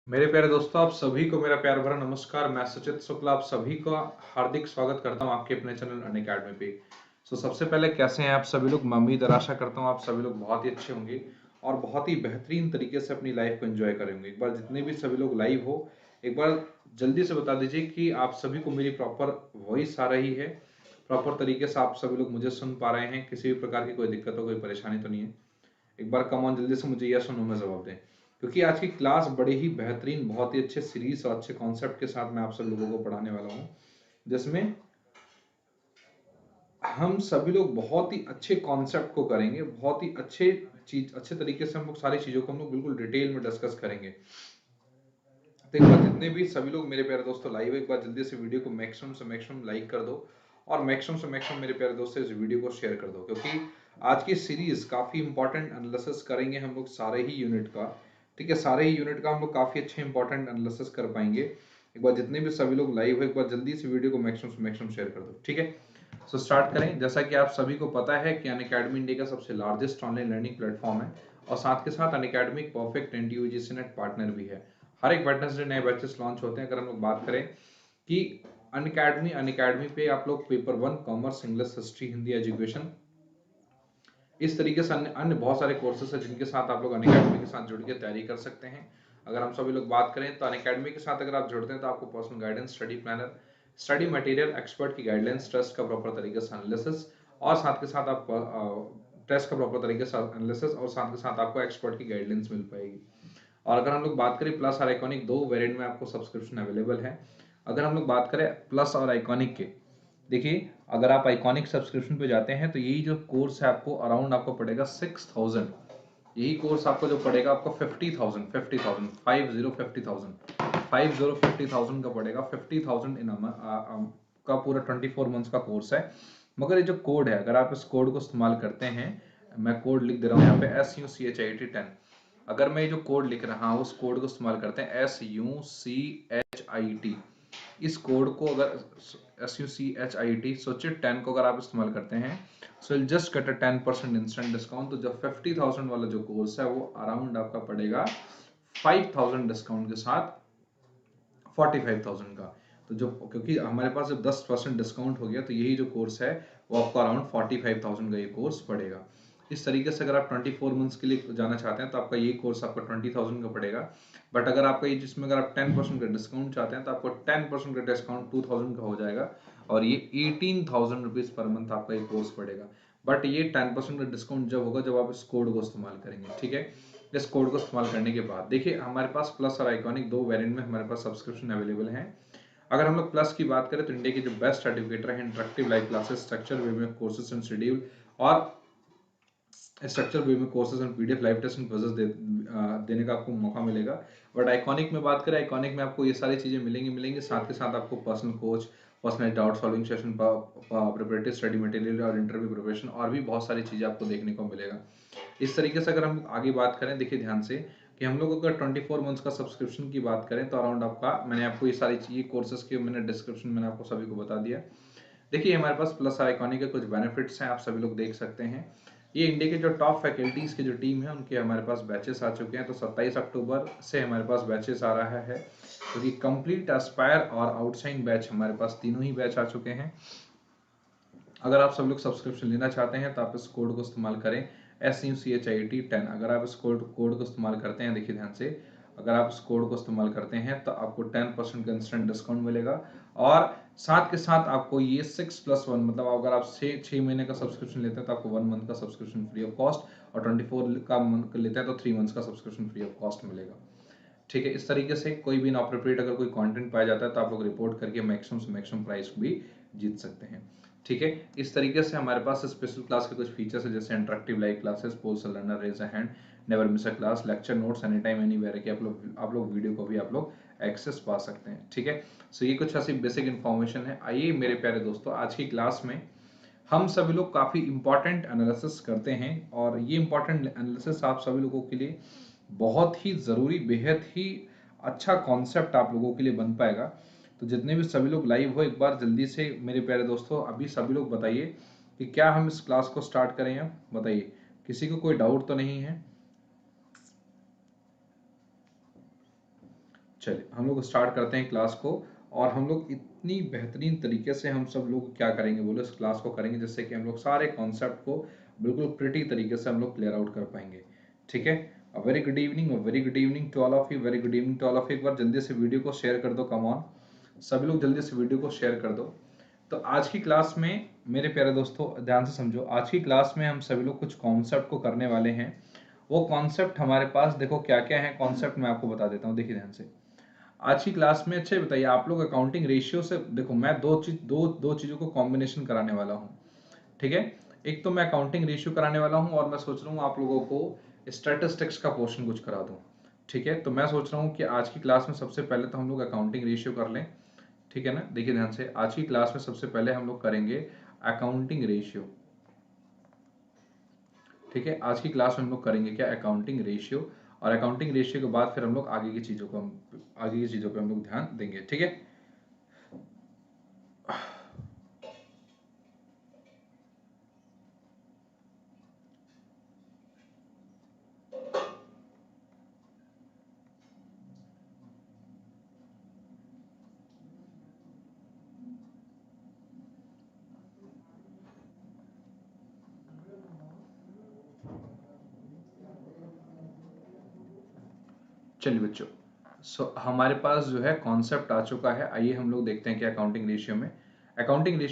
मेरे प्यारे दोस्तों, आप सभी को मेरा प्यार भरा नमस्कार। मैं सुचित शुक्ला आप सभी का हार्दिक स्वागत करता हूं आपके अपने चैनल अनअकैडमी पे। सबसे पहले कैसे हैं आप सभी लोग। मैं उम्मीद और आशा करता हूं आप सभी लोग बहुत ही अच्छे होंगे और बहुत ही बेहतरीन तरीके से अपनी लाइफ को एंजॉय करेंगे। एक बार जितने भी सभी लोग लाइव हो, एक बार जल्दी से बता दीजिए कि आप सभी को मेरी प्रॉपर वॉइस आ रही है, प्रॉपर तरीके से आप सभी लोग मुझे सुन पा रहे हैं, किसी भी प्रकार की कोई दिक्कत हो, कोई परेशानी तो नहीं है। एक बार कम ऑन जल्दी से मुझे यस और नो में जवाब दें, क्योंकि आज की क्लास बड़े ही बेहतरीन, बहुत ही अच्छे सीरीज और अच्छे कॉन्सेप्ट के साथ मैं आप सब लोगों को पढ़ाने वाला हूं, जिसमें हम सभी लोग बहुत ही अच्छे कॉन्सेप्ट को करेंगे, बहुत ही अच्छे तरीके से हम लोग सारी चीजों को हम लोग बिल्कुल डिटेल में डिस्कस करेंगे। तो एक बार जितने भी सभी लोग मेरे प्यारे दोस्तों लाइव, एक बार जल्दी से वीडियो को मैक्सिमम से मैक्सिमम लाइक कर दो और मैक्सिमम से मैक्सिमम मेरे प्यारे दोस्तों इस वीडियो को शेयर कर दो, क्योंकि आज की सीरीज काफी इंपॉर्टेंट एनालिसिस करेंगे हम लोग सारे ही यूनिट का। ठीक है, सारे ही यूनिट का हम लोग काफी अच्छे इंपॉर्टेंट एनालिसिस कर पाएंगे। एक बार जितने भी सभी लोग लाइव हो, एक बार जल्दी से वीडियो को मैक्सिमम से मैक्सिमम शेयर कर दो। ठीक है, स्टार्ट करें। जैसा कि आप सभी को पता है कि अनअकैडमी इंडिया का सबसे लार्जेस्ट ऑनलाइन लर्निंग प्लेटफॉर्म है और साथ के साथ अनअकैडमी एक परफेक्ट एनटीयूजीसी नेट पार्टनर भी है। हर एक वेडनेसडे नए बैचेस लॉन्च होते हैं। अगर हम लोग बात करें कि अनअकैडमी पे आप लोग paper 1 commerce, English, history, Hindi education, इस तरीके से अन्य बहुत सारे कोर्सेस हैं जिनके साथ आप लोग अनअकैडमी के साथ जुड़ के तैयारी कर सकते हैं। अगर हम सभी लोग बात करें तो अनअकैडमी के साथ अगर आप जुड़ते हैं तो आपको personal guidance, study planner, study material, expert की गाइडलाइंस, टेस्ट का प्रॉपर तरीके से एनालिसिस और साथ के साथ आप टेस्ट का प्रॉपर तरीके से एनालिसिस और साथ के साथ आपको एक्सपर्ट की गाइडलाइंस मिल पाएगी। और अगर हम लोग बात करें प्लस और आइकॉनिक, दो वेरिएंट में आपको सब्सक्रिप्शन अवेलेबल है। अगर हम लोग बात करें प्लस और आइकॉनिक के, देखिए अगर आप आइकॉनिक सब्सक्रिप्शन पे जाते हैं तो यही जो कोर्स है आपको अराउंड आपको पड़ेगा 6000। यही कोर्स आपको जो पड़ेगा आपको 50,000 50,000 50,000 का पड़ेगा। 50,000 इन का पूरा 24 मंथ्स का कोर्स है। मगर ये जो कोड है, अगर आप इस कोड को इस्तेमाल करते हैं, मैं कोड लिख दे रहा हूँ यहाँ पे SUCHIT10। अगर मैं जो कोड लिख रहा हूँ उस कोड को इस्तेमाल करते हैं SUCHIT, इस कोड को अगर SUCHIT सोचिट 10 को अगर आप इस्तेमाल करते हैं, so just get a 10% instant discount. तो जब 50,000 वाला जो कोर्स है वो अराउंड आपका पड़ेगा 5,000 डिस्काउंट के साथ 45,000 का। तो जो, क्योंकि हमारे पास जब 10% डिस्काउंट हो गया तो यही जो कोर्स है वो आपको अराउंड 45,000 का ये कोर्स पड़ेगा। इस तरीके से अगर आप 24 मंथ्स के लिए जाना चाहते हैं तो आपका ये कोर्स आपका 20,000 का पड़ेगा। बट अगर आपका ये, जिसमें अगर आप 10% का डिस्काउंट चाहते हैं तो आपको 10% का डिस्काउंट 2,000 का हो जाएगा और ये 18,000 रुपीज पर मंथ आपका ये कोर्स पड़ेगा। बट ये 10% का डिस्काउंट जब होगा जब आप इस कोड को इस्तेमाल करेंगे। ठीक है, इस कोड को इस्तेमाल करने के बाद देखिए हमारे पास प्लस और आइकॉनिक दो वेरिएंट में हमारे पास सब्सक्रिप्शन अवेलेबल है। अगर हम लोग प्लस की बात करें तो इंडिया के जो बेस्ट सर्टिफिकेटर है, interactive live classes, structure way में कोर्सेज एंड शेड्यूल और स्ट्रक्चर वे में courses and PDF live test and quizzes देने का आपको मौका मिलेगा। बट आइकॉनिक में बात करें, आइकॉनिक में आपको ये सारी चीजें मिलेंगी। साथ के साथ आपको personal coach, personal doubt solving session, preparatory study material और इंटरव्यू प्रिपरेशन और भी बहुत सारी चीजें आपको देखने को मिलेगा। इस तरीके से अगर हम आगे बात करें, देखिए ध्यान से कि हम लोग अगर 24 मंथ्स का सब्सक्रिप्शन की बात करें तो अराउंड आपका, मैंने आपको ये सारी चीजें कोर्सेज के मैंने डिस्क्रिप्शन मैंने आपको सभी को बता दिया। देखिए हमारे पास प्लस आइकॉनिक के कुछ बेनिफिट्स हैं, आप सभी लोग देख सकते हैं। ये इंडिया के जो टॉप फैकल्टीज की जो टीम है उनके हमारे पास बैचेस आ चुके हैं। तो 27 अक्टूबर से हमारे पास बैचेस आ रहा है, क्योंकि कंप्लीट एस्पायर और आउटसाइड बैच हमारे पास तीनों ही बैच आ चुके हैं। अगर आप सब लोग सब्सक्रिप्शन लेना चाहते हैं तो आप इस कोड को इस्तेमाल करें SUCHIT10। अगर आप इस कोड को इस्तेमाल करते हैं, देखिए ध्यान से, अगर आप इस कोड को इस्तेमाल करते हैं तो आपको 10% का इंस्टेंट डिस्काउंट मिलेगा और साथ के साथ आपको ये 6+1, मतलब अगर आप 6 महीने का सब्सक्रिप्शन लेते हैं तो आपको 1 मंथ का सब्सक्रिप्शन फ्री ऑफ कॉस्ट और 24 का मंथ लेते हैं तो 3 मंथ्स का सब्सक्रिप्शन फ्री ऑफ कॉस्ट मिलेगा। ठीक है, इस तरीके से कोई भी इनअप्रोप्रिएट अगर कोई कंटेंट पाया जाता है तो आप लोग रिपोर्ट करके मैक्सिमम से मैक्सिमम प्राइस भी जीत सकते हैं। ठीक है, इस तरीके से हमारे पास स्पेशल क्लास के कुछ फीचर्स है, जैसे interactive live classes, polls learner, raise a hand, never miss a class, lecture notes any time anywhere कि आप लोग वीडियो को भी आप लोग एक्सेस पा सकते हैं। ठीक है, सो ये कुछ ऐसी बेसिक इन्फॉर्मेशन है। आइए मेरे प्यारे दोस्तों, आज की क्लास में हम सभी लोग काफी इंपॉर्टेंट एनालिसिस करते हैं और ये इंपॉर्टेंट एनालिसिस आप सभी लोगों के लिए बहुत ही जरूरी, बेहद ही अच्छा कॉन्सेप्ट आप लोगों के लिए बन पाएगा। तो जितने भी सभी लोग लाइव हो, एक बार जल्दी से मेरे प्यारे दोस्तों अभी सभी लोग बताइए कि क्या हम इस क्लास को स्टार्ट करें या बताइए, किसी को कोई डाउट तो नहीं है। चलिए हम लोग स्टार्ट करते हैं क्लास को, और हम लोग इतनी बेहतरीन तरीके से हम सब लोग क्या करेंगे बोलो, इस क्लास को करेंगे जिससे कि हम लोग सारे कॉन्सेप्ट को बिल्कुल प्रिटी तरीके से हम लोग क्लियर आउट कर पाएंगे। ठीक है, very good evening, very good evening to all of you, very good evening to all of you. एक बार जल्दी से वीडियो को शेयर कर दो, कम ऑन सभी लोग जल्दी से वीडियो को शेयर कर दो। तो आज की क्लास में मेरे प्यारे दोस्तों ध्यान से समझो, आज की क्लास में हम सभी लोग कुछ कॉन्सेप्ट को करने वाले हैं। वो कॉन्सेप्ट हमारे पास देखो क्या क्या है कॉन्सेप्ट, मैं आपको बता देता हूँ, देखिए ध्यान से। आज की क्लास में अच्छे बताइए आप लोग अकाउंटिंग रेशियो से, देखो मैं दो चीजों को कॉम्बिनेशन कराने वाला हूँ। ठीक है, एक तो मैं अकाउंटिंग रेशियो कराने वाला हूँ, और मैं सोच रहा हूँ आप लोगों को स्टैटिस्टिक्स का पोर्शन कुछ करा दूँ। ठीक है, तो मैं सोच रहा हूँ कि आज की क्लास में सबसे पहले तो हम लोग अकाउंटिंग रेशियो कर लें। ठीक है ना, देखिए ध्यान से, आज की क्लास में सबसे पहले हम लोग करेंगे अकाउंटिंग रेशियो। ठीक है, आज की क्लास में हम लोग करेंगे क्या, अकाउंटिंग रेशियो, और अकाउंटिंग रेशियो के बाद फिर हम लोग आगे की चीजों को आगे की चीजों पे हम लोग ध्यान देंगे। ठीक है, चलिए बच्चों, हमारे पास जो है कॉन्सेप्ट आ चुका है। आइए हम लोग देखते हैं कि अकाउंटिंग रेशियो में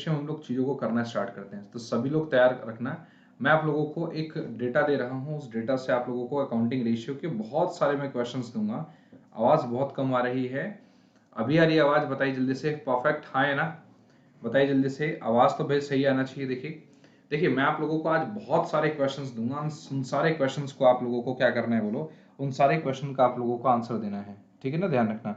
हम लोग चीज़ों को करना स्टार्ट करते हैं। तो सभी लोग तैयार रखना, मैं आप लोगों को एक डेटा दे रहा हूँ, उस डेटा से आप लोगों को अकाउंटिंग रेशियो के बहुत सारे मैं क्वेश्चंस दूंगा। आवाज़ बहुत कम आ रही है, अभी आ रही है आवाज़, बताइए जल्दी से, परफेक्ट हाँ है ना, बताइए जल्दी से, आवाज़ तो भाई सही आना चाहिए। देखिए देखिए, मैं आप लोगों को आज बहुत सारे क्वेश्चंस दूंगा, उन सारे क्वेश्चंस को आप लोगों को क्या करना है बोलो, उन सारे क्वेश्चन का आप लोगों को आंसर देना है। ठीक है ना, ध्यान रखना,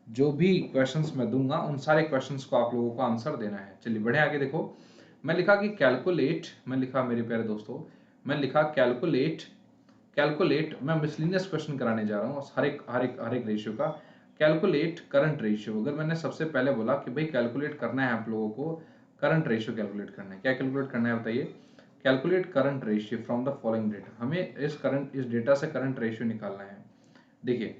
जो भी क्वेश्चंस मैं दूंगा उन सारे क्वेश्चंस को आप लोगों को आंसर देना है। चलिए बढ़े आगे, देखो मैं लिखा कि कैलकुलेट, मैं लिखा मेरे प्यारे दोस्तों, मैं लिखा कैलकुलेट, मैं मिसलिनियस क्वेश्चन कराने जा रहा हूँ हर एक रेशियो का। कैलकुलेट करंट रेशियो, अगर मैंने सबसे पहले बोला कि भाई कैलकुलेट करना है आप लोगों को, करंट रेशियो कैलकुलेट करना है, क्या कैलकुलेट करना है बताइए, calculate current ratio from the following data, हमें इस डेटा से करंट रेशियो निकालना है। देखिए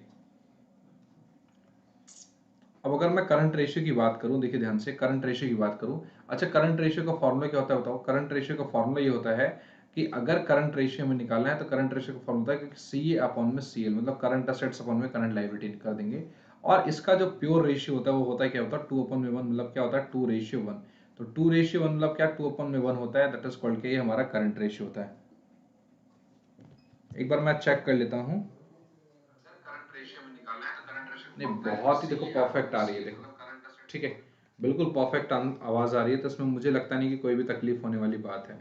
अब अगर मैं करंट रेशियो की बात करूं, देखिए ध्यान से, करंट रेशियो की बात करूं, अच्छा करंट रेशियो का फॉर्मूला क्या होता है बताओ, करंट रेशियो का फॉर्मूला ये होता है कि अगर करंट रेशियो में निकालना है तो करंट रेशियो का फॉर्मूला होता है कि सी ए अपॉन में सी एल, मतलब करंट असेट्स अपॉन में करंट लायबिलिटी कर देंगे। और इसका जो प्योर रेशियो होता है वो होता है क्या होता है, 2/1, मतलब क्या होता है 2:1। तो 2:1 मतलब क्या, 2/1 होता है, दैट इज कॉल्ड, ये हमारा करंट रेशियो होता है। एक बार मैं चेक कर लेता हूँ, करंट रेशियो में निकालना है तो करंट रेशियो नहीं, बहुत ही देखो परफेक्ट आ रही है, देखो ठीक है, बिल्कुल परफेक्ट आवाज आ रही है, तो इसमें मुझे लगता नहीं कि कोई भी तकलीफ होने वाली बात है,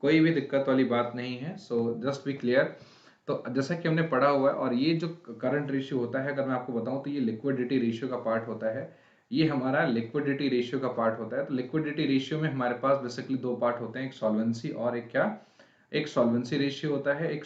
कोई भी दिक्कत वाली बात नहीं है। सो जस्ट बी क्लियर। तो जैसा कि हमने पढ़ा हुआ है, और ये जो करंट रेशियो होता है, अगर मैं आपको बताऊं तो ये लिक्विडिटी रेशियो का पार्ट होता है, ये हमारा लिक्विडिटी रेशियो का पार्ट होता है। तो लिक्विडिटी रेशियो में हमारे पास बेसिकली दो पार्ट होते हैं, एक सॉल्वेंसी और एक क्या, एक सॉल्वेंसी रेशियो होता है, एक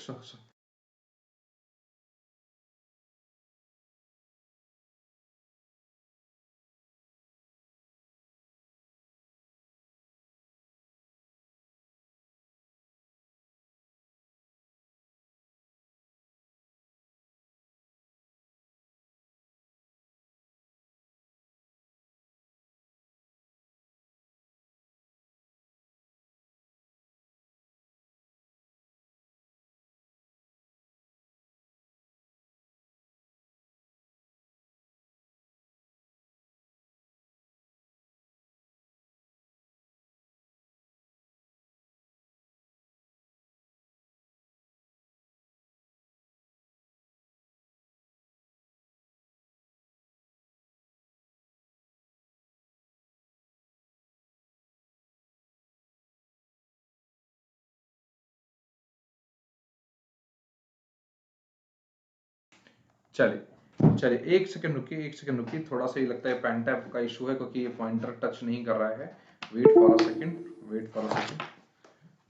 चलिए चलिए, एक सेकंड रुकिए, एक सेकंड रुकिए, थोड़ा सा ये लगता है पैन टैप का इशू है, क्योंकि ये पॉइंटर टच नहीं कर रहा है। Wait for a second, wait for a second,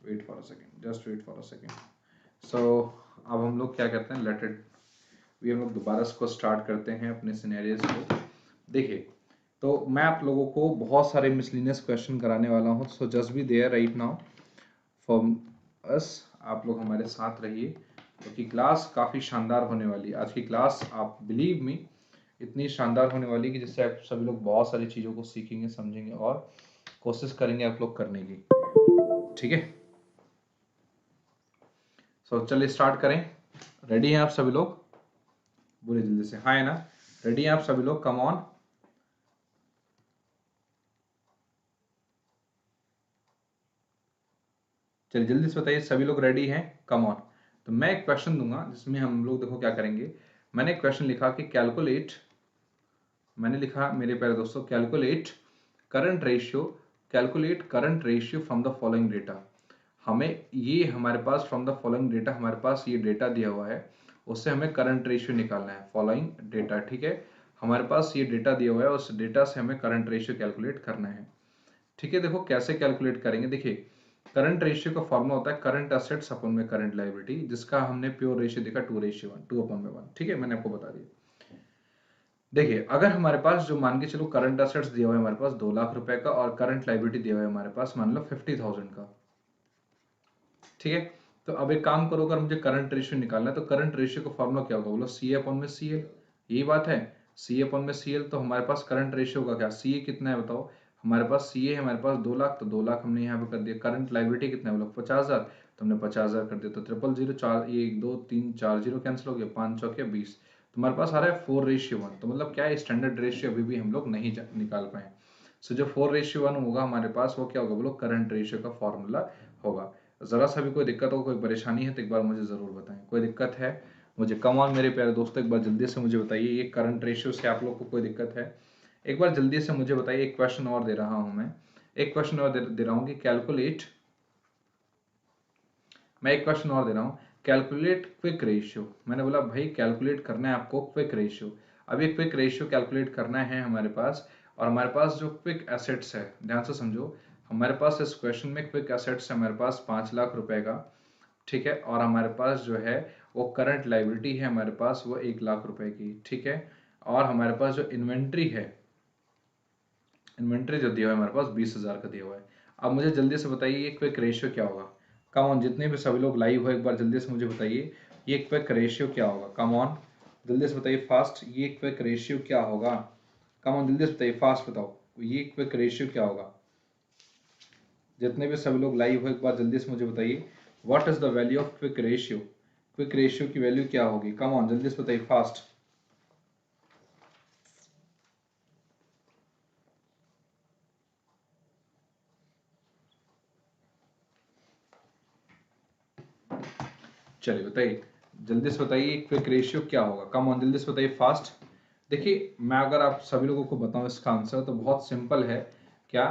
wait for a second, just wait for a second. So अब हम लोग क्या करते हैं, लेट इट भी, हम लोग दोबारा इसको स्टार्ट करते हैं अपने सिनेरियोज को। देखिए, तो मैं आप लोगों को बहुत सारे मिसलिनियस क्वेश्चन कराने वाला हूँ, so just be there right now for us, आप लोग हमारे साथ रहिए, क्योंकि क्लास काफ़ी शानदार होने वाली है आज की क्लास, आप बिलीव मी, इतनी शानदार होने वाली कि जिससे आप सभी लोग बहुत सारी चीज़ों को सीखेंगे, समझेंगे और कोशिश करेंगे आप लोग करने की। ठीक है, सो चलिए स्टार्ट करें। रेडी हैं आप सभी लोग? बोले जल्दी से, हाँ है ना? रेडी हैं आप सभी लोग? Come on. चलिए जल्दी से बताइए, सभी लोग रेडी हैं? Come on. तो मैं एक क्वेश्चन दूंगा जिसमें हम लोग देखो क्या करेंगे। मैंने एक क्वेश्चन लिखा कि कैलकुलेट, मैंने लिखा मेरे प्यारे दोस्तों, calculate current ratio, calculate current ratio from the following data. हमें ये हमारे पास फ्रॉम द फॉलोइंग डेटा, हमारे पास ये डेटा दिया हुआ है, उससे हमें करंट रेशियो निकालना है। फॉलोइंग डेटा, ठीक है, हमारे पास ये डेटा दिया हुआ है, उस डेटा से हमें करंट रेशियो कैलकुलेट करना है। ठीक है, देखो कैसे कैलकुलेट करेंगे। देखिए करंट रेशियो का फॉर्मूला होता है करंट असेट्स अपॉन में करंट लायबिलिटी, जिसका हमने प्योर रेशियो देखा 2:1, 2/1। ठीक है, मैंने आपको बता दिया। देखिए अगर हमारे पास जो मान के चलो करंट असेट्स दिया हुआ है हमारे पास 2 लाख रुपए का, और करंट लायबिलिटी दिया हुआ है हमारे पास मान लो 50,000 का। ठीक है, तो अब एक काम करो, अगर मुझे करंट रेशियो निकालना है तो करंट रेशियो का फॉर्मूला क्या होगा? बोलो सी अपॉन में सी एल। यही बात है, सी अपॉन में सी एल। तो हमारे पास करंट रेशियो का क्या, सी ए कितना है बताओ? हमारे पास सी ए है हमारे पास 2 लाख, तो 2 लाख हमने यहाँ पे कर दिया। करंट लायबिलिटी कितना है बोलो? 50,000, तो हमने 50,000 कर दिया। तो 000, 4, ये 1 2 3 4 जीरो कैंसिल हो गया, 5 चौके 20। तो हमारे पास आ रहा है 4:1। तो मतलब क्या है, स्टैंडर्ड रेशियो अभी भी हम लोग नहीं निकाल पाए। सो जो 4:1 होगा हमारे पास, वो क्या होगा बोलो? करंट रेशियो का फॉर्मूला होगा। जरा सा भी कोई दिक्कत हो, कोई परेशानी है तो एक बार मुझे जरूर बताएं। कोई दिक्कत है मुझे कम ऑन मेरे प्यारे दोस्तों, एक बार जल्दी से मुझे बताइए, ये करंट रेशियो से आप लोग को कोई दिक्कत है? एक बार जल्दी से मुझे बताइए। एक क्वेश्चन और दे रहा हूं मैं, एक क्वेश्चन और दे रहा हूं कि कैलकुलेट, मैं एक क्वेश्चन और दे रहा हूँ, कैलकुलेट क्विक रेशियो। मैंने बोला भाई कैलकुलेट करना है आपको क्विक रेशियो। अब ये क्विक रेशियो कैलकुलेट करना है हमारे पास, और हमारे पास जो क्विक एसेट्स है, ध्यान से समझो, हमारे पास इस क्वेश्चन में क्विक एसेट्स है हमारे पास 5 लाख रुपए का। ठीक है, और हमारे पास जो है वो करंट लायबिलिटी है हमारे पास वो 1 लाख रुपए की। ठीक है, और हमारे पास जो इन्वेंट्री है, इन्वेंट्री जो दिया हुआ है हमारे पास 20,000 का दिया हुआ है। अब मुझे जल्दी से बताइए ये क्विक रेशियो क्या होगा? कम ऑन, जितने भी सभी लोग लाइव हो एक बार जल्दी से मुझे बताइए ये क्विक रेशियो क्या होगा? कम ऑन जल्दी से बताइए फास्ट, ये क्विक रेशियो क्या होगा? कम ऑन जल्दी से बताइए, फास्ट बताओ, ये क्विक रेशियो क्या होगा? जितने भी सभी लोग लाइव हो एक बार जल्दी से मुझे बताइए, what is the value of quick ratio? Quick ratio की वैल्यू क्या होगी? कम ऑन जल्दी से बताइए फास्ट। चलिए बताइए, जल्दी से बताइए क्विक रेशियो क्या होगा? कम ऑन जल्दी से बताइए फास्ट। देखिए मैं अगर आप सभी लोगों को बताऊं इसका आंसर तो बहुत सिंपल है। क्या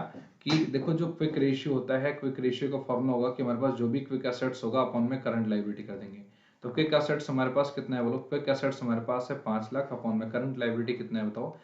कि देखो जो क्विक रेशियो होता है, क्विक रेशियो का फॉर्मूला होगा कि हमारे पास जो भी क्विक एसेट्स होगा अपन में करंट लायबिलिटी कर देंगे। तो क्विक एसेट्स हमारे पास कितना है बोलो? क्विक एसेट्स हमारे पास है 5 लाख, अपन में करंट लायबिलिटी कितना है बताओ?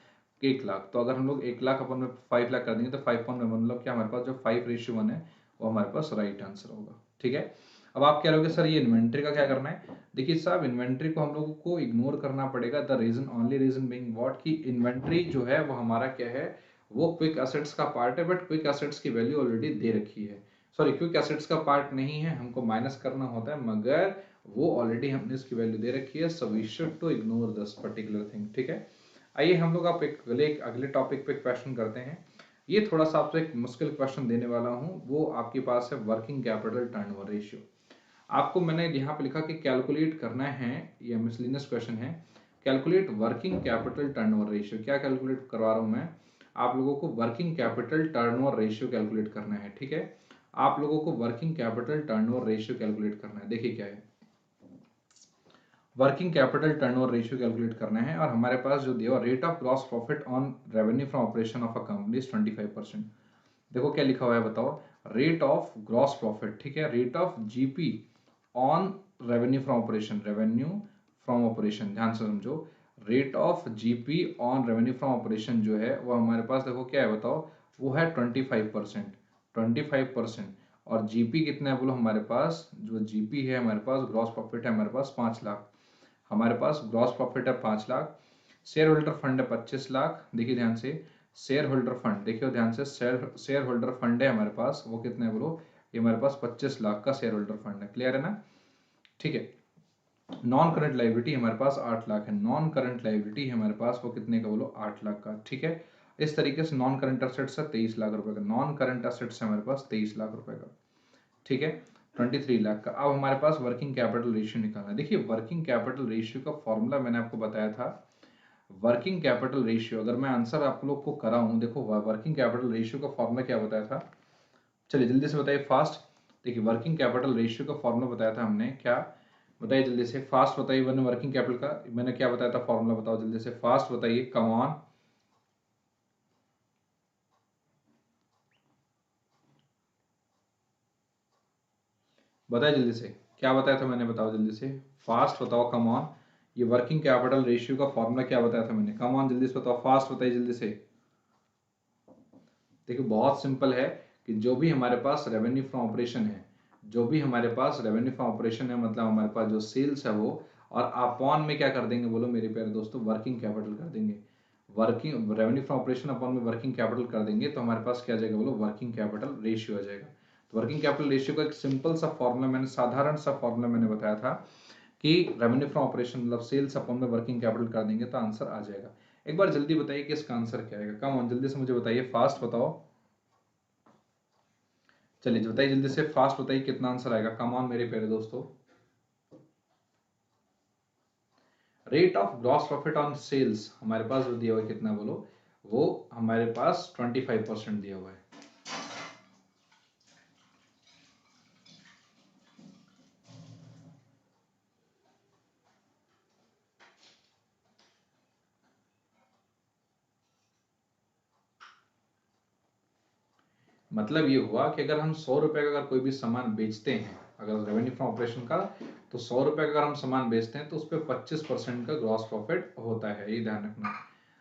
1 लाख। तो अगर हम लोग 1 लाख अपन में 5 लाख कर देंगे तो 5 मतलब क्या, हमारे पास जो 5:1 है वो हमारे पास राइट आंसर होगा। ठीक है, अब आप कह रहे हो सर ये इन्वेंट्री का क्या करना है? देखिए साहब इन्वेंट्री को हम लोगों को इग्नोर करना पड़ेगा। The reason, only reason being what, कि इन्वेंट्री जो है वो हमारा क्या है, वो क्विक एसेट्स का पार्ट है, बट क्विक एसेट्स की वैल्यू ऑलरेडी दे रखी है। सॉरी, क्विक एसेट्स का पार्ट नहीं है, हमको माइनस करना होता है, मगर वो ऑलरेडी हमने इसकी वैल्यू दे रखी है। So we should to ignore this particular thing. ठीक है, आइए हम लोग आप एक अगले टॉपिक पे क्वेश्चन करते हैं। ये थोड़ा सा आपसे एक मुश्किल क्वेश्चन देने वाला हूँ, वो आपके पास है वर्किंग कैपिटल टर्नओवर रेशियो। आपको मैंने यहाँ पे लिखा कि कैलकुलेट करना है, ये मिसलिनियस क्वेश्चन है, calculate working capital turnover ratio. क्या कैलकुलेट करवा रहा हूँ मैं आप लोगों को? Working capital turnover ratio calculate करना है। ठीक है, आप लोगों को working capital turnover ratio calculate करना है। देखिए क्या है, working capital turnover ratio calculate करना है, और हमारे पास जो दिया rate of gross profit on revenue from operation of a company is 25%। देखो क्या लिखा हुआ है बताओ? रेट ऑफ ग्रॉस प्रॉफिट, ठीक है, rate of GP on revenue from operation, revenue from operation, ध्यान से समझो, rate of GP on revenue from operation जो है वो हमारे पास देखो क्या है बताओ? वो है 25%, 25%। और जीपी कितना है बोलो? हमारे पास जो जीपी है हमारे पास, ग्रॉस प्रॉफिट है हमारे पास 5 लाख। हमारे पास ग्रॉस प्रॉफिट है 5 लाख, शेयर होल्डर फंड है 25 लाख। देखिए ध्यान से, शेयर होल्डर फंड देखियो ध्यान से, शेयर होल्डर फंड है हमारे पास, वो कितने है बोलो? ये हमारे पास 25 लाख का शेयर होल्डर फंड है। क्लियर है ना? ठीक है, नॉन करंट लाइबिलिटी हमारे पास 8 लाख है, नॉन करंट लाइबिलिटी हमारे पास वो कितने का बोलो 8 लाख का, ठीक है। इस तरीके से नॉन करंट असेट्स है 23 लाख रुपए का, नॉन करंट असेट्स है हमारे पास 23 लाख रुपए का, ठीक है, 23 लाख का। अब हमारे पास वर्किंग कैपिटल रेशियो निकालना है। देखिए वर्किंग कैपिटल रेशियो का फॉर्मूला मैंने आपको बताया था। वर्किंग कैपिटल रेशियो अगर मैं आंसर आप लोग को कराऊं, देखो वर्किंग कैपिटल रेशियो का फॉर्मूला क्या बताया था, चलिए जल्दी से बताइए फास्ट। देखिए वर्किंग कैपिटल रेशियो का फॉर्मूला बताया था हमने, क्या बताइए जल्दी से, फास्ट बताइए। मैंने वर्किंग कैपिटल का मैंने क्या बताया था फॉर्मूला, बताओ जल्दी से, फास्ट बताइए, कम ऑन। बताइए जल्दी से, क्या बताया था मैंने, बताओ जल्दी से, फास्ट बताओ, कम ऑन। ये वर्किंग कैपिटल रेशियो का फॉर्मूला क्या बताया था मैंने, कम ऑन जल्दी से बताओ, फास्ट बताइए जल्दी से। देखिए बहुत सिंपल है कि जो भी हमारे पास रेवेन्यू फ्रॉम ऑपरेशन है, जो भी हमारे पास रेवेन्यू फ्रॉम ऑपरेशन है, मतलब हमारे पास जो सेल्स है वो, और अपॉन में क्या कर देंगे बोलो मेरे प्यारे दोस्तों, वर्किंग कैपिटल कर देंगे। Working revenue from operation upon में वर्किंग कैपिटल कर देंगे तो हमारे पास क्या आ जाएगा बोलो, वर्किंग कैपिटल रेशियो आ जाएगा। तो वर्किंग कैपिटल रेशियो का एक सिंपल सा फॉर्मूला मैंने, साधारण सा फॉर्मूला मैंने बताया था कि रेवेन्यू फ्रॉम ऑपरेशन मतलब सेल्स अपॉन में वर्किंग कैपिटल कर देंगे तो आंसर आ जाएगा। एक बार जल्दी बताइए कि इसका आंसर क्या आएगा, कम ऑन जल्दी से मुझे बताइए, फास्ट बताओ। चलिए बताइए जल्दी से, फास्ट बताइए कितना आंसर आएगा, कम ऑन मेरे प्यारे दोस्तों। Rate of gross profit on sales हमारे पास जो दिया हुआ है कितना बोलो, वो हमारे पास 25% दिया हुआ है। मतलब ये हुआ कि अगर हम 100 रुपए का अगर कोई भी सामान बेचते हैं, अगर रेवेन्यू फ्रॉम ऑपरेशन का, तो 100 रुपए का अगर हम सामान बेचते हैं तो उस पर 25% का ग्रॉस प्रॉफिट होता है, ये ध्यान रखना।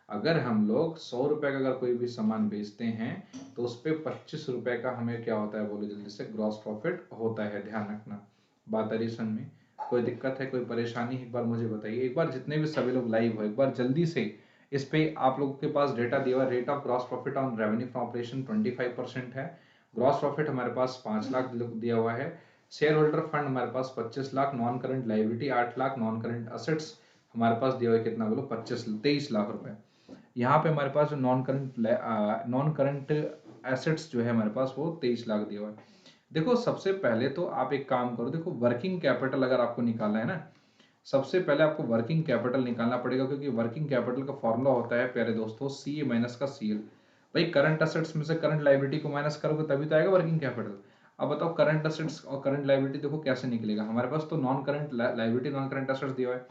अगर हम लोग 100 रुपए का अगर कोई भी सामान बेचते हैं तो उस पर 25 रुपए का हमें क्या होता है बोलो जल्दी से, ग्रॉस प्रॉफिट होता है, ध्यान रखना। बात आ रही समझ में, कोई दिक्कत है, कोई परेशानी है, एक बार मुझे बताइए। एक बार जितने भी सभी लोग लाइव हो एक बार जल्दी से, इस पे आप लोगों के पास डेटा दिया हुआ है, rate of gross profit on revenue from operation 25% है, ग्रॉस प्रॉफिट हमारे पास 5 लाख दिया हुआ है, शेयर होल्डर फंड हमारे पास 25 lakh, non current liability 8 lakh, non current assets हमारे पास दिया हुआ है कितना बोलो, 23 लाख रुपए। यहाँ पे हमारे पास जो नॉन करंट एसेट्स जो है हमारे पास वो 23 लाख दिया हुआ है। देखो सबसे पहले तो आप एक काम करो, देखो वर्किंग कैपिटल अगर आपको निकालना है ना, सबसे पहले आपको वर्किंग कैपिटल निकालना पड़ेगा, क्योंकि वर्किंग कैपिटल का फॉर्मूला होता है प्यारे दोस्तों, सी ए माइनस का सी एल। भाई करंट असेट्स में से करंट लाइबिलिटी को माइनस करोगे तभी तो आएगा वर्किंग कैपिटल। अब बताओ करंट असेट्स और करंट लाइबिलिटी देखो कैसे निकलेगा, हमारे पास तो non current liability non current assets दिया हुआ है।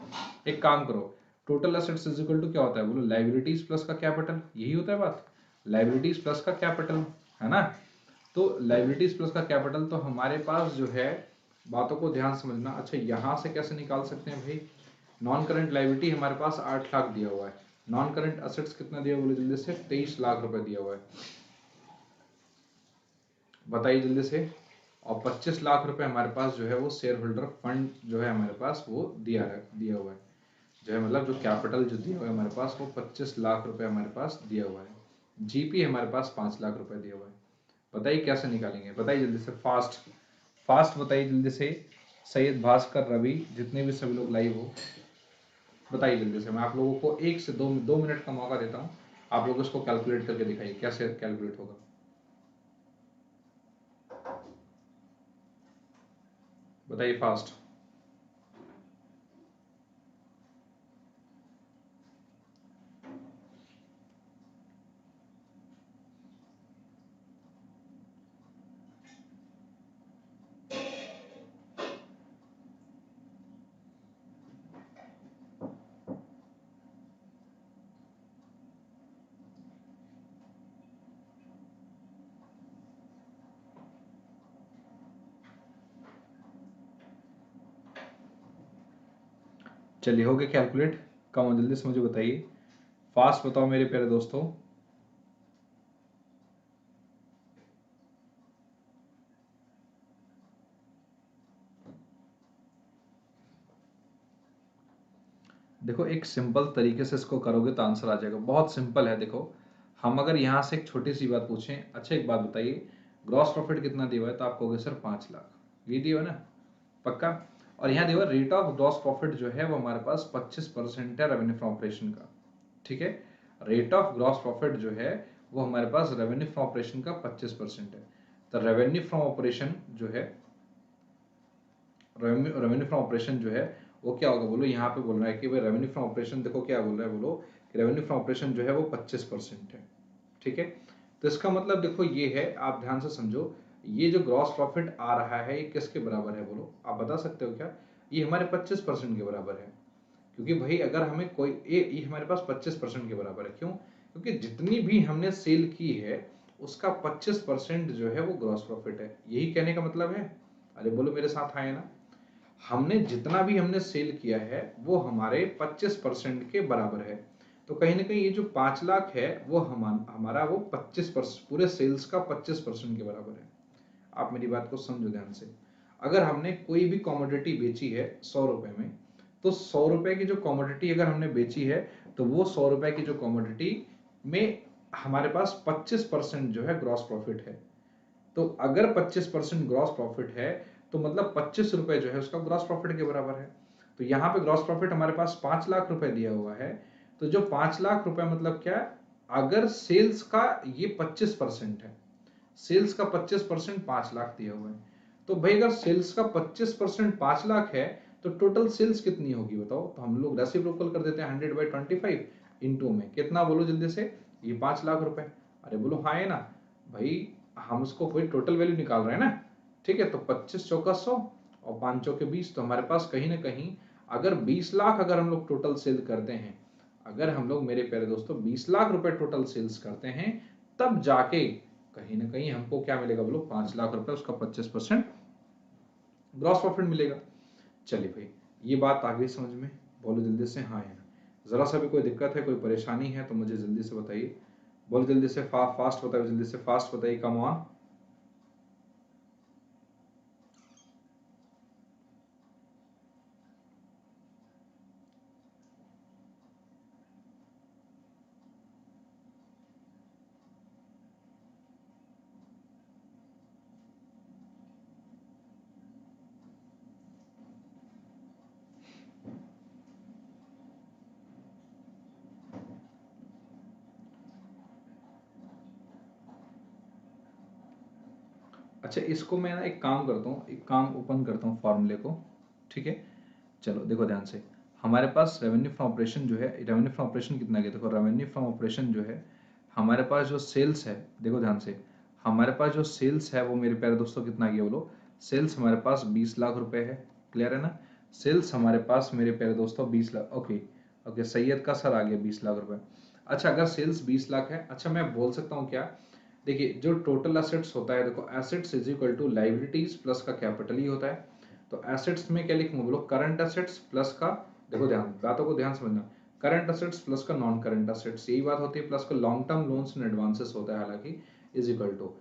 एक काम करो, total assets is equal to क्या होता है बोलो, लाइबिलिटीज प्लस का कैपिटल, यही होता है बात, लाइबिलिटीज प्लस का कैपिटल, है ना। तो लाइबिलिटीज प्लस का कैपिटल, तो हमारे पास जो है, बातों को ध्यान समझना। अच्छा यहां से कैसे निकाल सकते हैं भाई, नॉन करंट लाइबिलिटी हमारे पास 8 लाख दिया हुआ है, नॉन करंट असेट्स कितना दिया हुआ है जल्दी से, 23 लाख रुपए दिया हुआ है, बताइए जल्दी से। और 25 लाख रुपए हमारे पास जो है वो शेयर होल्डर फंड जो है हमारे पास वो दिया हुआ है, जो है मतलब जो कैपिटल जो दिया हुआ है हमारे पास वो 25 लाख रुपए हमारे पास दिया हुआ है। जीपी हमारे पास 5 लाख रुपए दिया हुआ है। बताइए कैसे निकालेंगे, बताइए जल्दी से, फास्ट फास्ट बताइए जल्दी से। सैयद भास्कर रवि जितने भी सभी लोग लाइव हो बताइए जल्दी से, मैं आप लोगों को 1 से 2 मिनट का मौका देता हूँ, आप लोग इसको कैलकुलेट करके दिखाइए कैसे कैलकुलेट होगा, बताइए फास्ट। चलिए हो गया कैलकुलेट, कम जल्दी से मुझे बताइए, फास्ट बताओ मेरे प्यारे दोस्तों। देखो एक सिंपल तरीके से इसको करोगे तो आंसर आ जाएगा, बहुत सिंपल है। देखो हम अगर यहाँ से एक छोटी सी बात पूछें, अच्छा एक बात बताइए, ग्रॉस प्रॉफिट कितना दिया हुआ है, तो आप कहोगे सर 5 लाख, ये दिया हुआ है ना, पक्का। और यहाँ देखो रेट ऑफ ग्रॉस प्रॉफिट जो है वो हमारे पास 25% है रेवेन्यू फ्रॉम ऑपरेशन का, ठीक है। रेट ऑफ ग्रॉस प्रॉफिट जो है वो हमारे पास रेवेन्यू फ्रॉम ऑपरेशन का 25% है। तो रेवेन्यू फ्रॉम ऑपरेशन जो है, रेवेन्यू फ्रॉम ऑपरेशन जो है वो क्या होगा बोलो, यहाँ पे बोल रहा है कि भाई रेवेन्यू फ्रॉम ऑपरेशन, देखो क्या बोल रहा है बोलो कि रेवेन्यू फ्रॉम ऑपरेशन जो है वो 25% है, ठीक है। तो इसका मतलब देखो ये है, आप ध्यान से समझो, ये जो ग्रॉस प्रॉफिट आ रहा है ये किसके बराबर है बोलो, आप बता सकते हो क्या? ये हमारे 25% के बराबर है। क्योंकि भाई अगर हमें कोई ये हमारे पास 25% के बराबर है, क्यों? क्योंकि जितनी भी हमने सेल की है उसका 25% जो है वो ग्रॉस प्रॉफिट है, यही कहने का मतलब है। अरे बोलो मेरे साथ आए ना, हमने जितना भी हमने सेल किया है वो हमारे 25% के बराबर है। तो कहीं ना कहीं ये जो 5 लाख है वो हमारा वो 25%, पूरे सेल्स का 25% के बराबर है। आप मेरी बात को समझो ध्यान से। अगर हमने कोई भी कॉमोडिटी बेची है 100 रुपए में, तो 100 रुपए की जो कॉमोडिटी अगर हमने बेची है तो वो 100 रुपए की जो कॉमोडिटी में हमारे पास 25% जो है ग्रॉस प्रॉफिट है। तो अगर 25% ग्रॉस प्रॉफिट है तो मतलब 25 रुपए जो है उसका ग्रॉस प्रॉफिट के बराबर है। तो यहाँ पे ग्रॉस प्रॉफिट हमारे पास 5 लाख रुपए दिया हुआ है। तो जो 5 लाख रुपए मतलब क्या, अगर सेल्स का ये 25% है, सेल्स का 25% 5 लाख दिया हुआ है, तो भाई अगर सेल्स का 25% 5 लाख है तो टोटल सेल्स कितनी होगी बताओ? तो हम लोग रेसिप्रोकल कर देते हैं 100/25 इंटू में कितना बोलो जल्दी से, ये 5 लाख रुपए। अरे बोलो हाँ है ना भाई, हम उसको कोई टोटल वैल्यू निकाल रहे हैं ना, ठीक है। तो 25 चौका 100 और 5 चौके 20, तो हमारे पास कहीं ना कहीं अगर 20 लाख अगर हम लोग टोटल सेल करते हैं, अगर हम लोग मेरे प्यारे दोस्तों 20 लाख रुपए टोटल सेल्स करते हैं, तब जाके कहीं ना कहीं हमको क्या मिलेगा बोलो, 5 लाख रुपए, उसका 25% ग्रॉस प्रॉफिट मिलेगा। चलिए भाई, ये बात आ गई समझ में, बोलो जल्दी से हाँ है ना। जरा सा भी कोई दिक्कत है, कोई परेशानी है तो मुझे जल्दी से बताइए, बोलो जल्दी से, फास्ट बताइए, जल्दी से फास्ट बताइए, कम ऑन। अच्छा, इसको मैं ना एक काम करता हूँ, एक काम ओपन करता हूँ फॉर्मूले को, ठीक है। चलो देखो ध्यान से, हमारे पास रेवेन्यू फ्रॉम ऑपरेशन जो है, रेवेन्यू फ्रॉम ऑपरेशन कितना गया, देखो रेवेन्यू फ्रॉम ऑपरेशन जो है हमारे पास जो सेल्स है, देखो ध्यान से, हमारे पास जो सेल्स है वो मेरे प्यारे दोस्तों कितना गया बोलो, सेल्स हमारे पास 20 लाख रुपए है, क्लियर है ना। सेल्स हमारे पास मेरे प्यारे दोस्तों 20 लाख, ओके ओके, सैयद का सर आ गया 20 लाख रुपए। अच्छा, अगर सेल्स 20 लाख है, अच्छा मैं बोल सकता हूँ क्या, देखिए जो टोटल एसेट्स होता है, देखो assets is equal to liabilities plus का कैपिटल ही होता है। तो एसेट्स में क्या लिखूंगा बोलो, करंट एसेट्स प्लस का, देखो ध्यान, बातों को ध्यान समझना, करंट एसेट्स प्लस का नॉन करंट एसेट्स, यही बात होती है, प्लस का long term loans and advances होता है हालांकि, इज इक्वल टू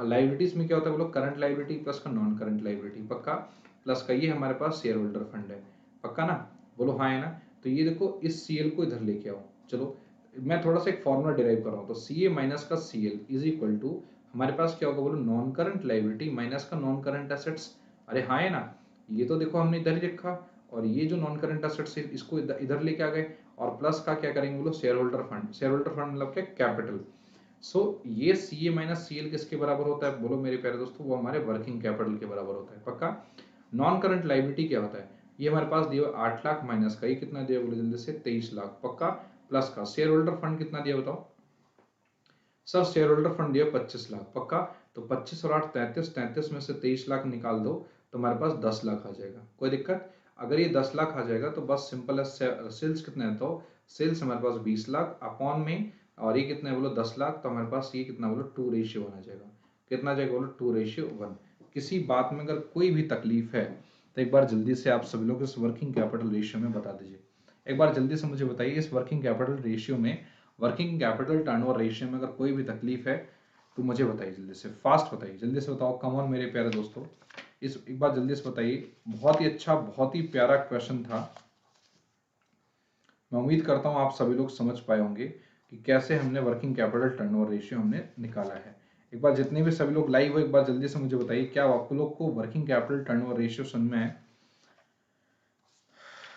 लाइबिलिटीज में क्या होता है बोलो, करंट लाइबिलिटी प्लस का नॉन करंट लाइबिलिटी, पक्का। प्लस का ये हमारे पास शेयर होल्डर फंड है, पक्का ना, बोलो हाँ है ना। तो ये देखो इस सीएल को इधर लेके आओ, चलो मैं थोड़ा सा एक फॉर्मूला डिराइव कर रहा हूँ, तो सी ए माइनस का C L is equal to, हमारे पास क्या होगा बोलो, नॉन करंट लाइबिलिटी माइनस का नॉन करंट एसेट्स। अरे हाँ है ना, ये तो देखो हमने इधर ही लिखा, और ये जो नॉन करंट एसेट्स है इसको इधर लेके आ गए, और प्लस का क्या करेंगे बोलो, share holder fund, share holder fund मतलब क्या, कैपिटल। सो ये सी ए माइनस सी एल किसके बराबर होता है बोलो मेरे प्यारे दोस्तों, वो हमारे वर्किंग कैपिटल के बराबर होता है, पक्का। नॉन करंट लाइबिलिटी क्या होता है, ये हमारे पास दिया 8 लाख माइनस का, ये कितना दिया बोलो जल्दी से, 23 लाख, पक्का। प्लस का शेयर होल्डर फंड कितना दिया बताओ सर, शेयर होल्डर फंड दिया 25 लाख, पक्का। तो 25 और 8 33, 33 में से 23 लाख निकाल दो तो हमारे पास 10 लाख आ जाएगा, कोई दिक्कत? अगर ये 10 लाख आ जाएगा तो बस सिंपल है, सेल्स कितने हैं, तो सेल्स हमारे पास 20 लाख अपॉन में, और ये कितना है बोलो 10 लाख, तो हमारे पास ये कितना बोलो 2:1 आ जाएगा, कितना आ जाएगा बोलो 2:1। किसी बात में अगर कोई भी तकलीफ है तो एक बार जल्दी से आप सभी लोग इस वर्किंग कैपिटल रेशियो में बता दीजिए, एक बार जल्दी से मुझे बताइए, इस वर्किंग कैपिटल रेशियो में, वर्किंग कैपिटल टर्नओवर रेशियो में अगर कोई भी तकलीफ है तो मुझे बताइए, जल्दी से फास्ट बताइए, जल्दी से बताओ, कम ऑन मेरे प्यारे दोस्तों, इस एक बार जल्दी से बताइए। बहुत ही अच्छा, बहुत ही प्यारा क्वेश्चन था, मैं उम्मीद करता हूँ आप सभी लोग समझ पाए होंगे कि कैसे हमने वर्किंग कैपिटल टर्नओवर रेशियो हमने निकाला है। एक बार जितने भी सभी लोग लाइव हो, एक बार जल्दी से मुझे बताइए, क्या आप लोग को वर्किंग कैपिटल टर्नओवर रेशियो समझ में है?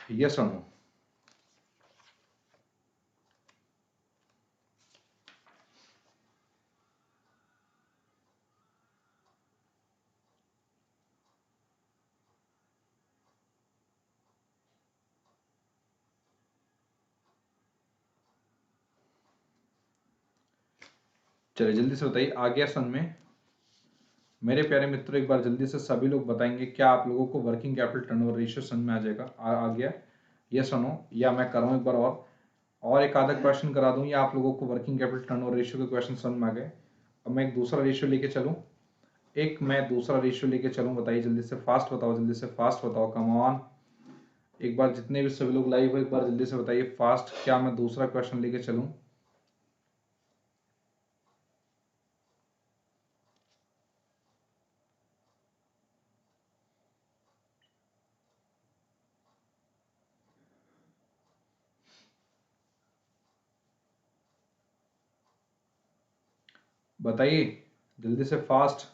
यस और नो? चलिए जल्दी से बताइए, आ गया समझ में? मेरे प्यारे मित्रों, एक बार जल्दी से सभी लोग बताएंगे, क्या आप लोगों को वर्किंग कैपिटल टर्नओवर रेशियो समझ में आ जाएगा? आ गया? यस और नो? या मैं कराऊं एक बार और एक आधा क्वेश्चन करा दूं, या आप लोगों को वर्किंग कैपिटल टर्नओवर रेशियो के क्वेश्चन समझ में आ गए? अब मैं एक दूसरा रेशियो लेके चलूं, बताइए जल्दी से, फास्ट बताओ, जल्दी से फास्ट बताओ, कम ऑन। एक बार जितने भी सभी लोग लाइव हो, एक बार जल्दी से बताइए फास्ट, क्या मैं दूसरा क्वेश्चन लेके चलूं? बताइए जल्दी से फास्ट।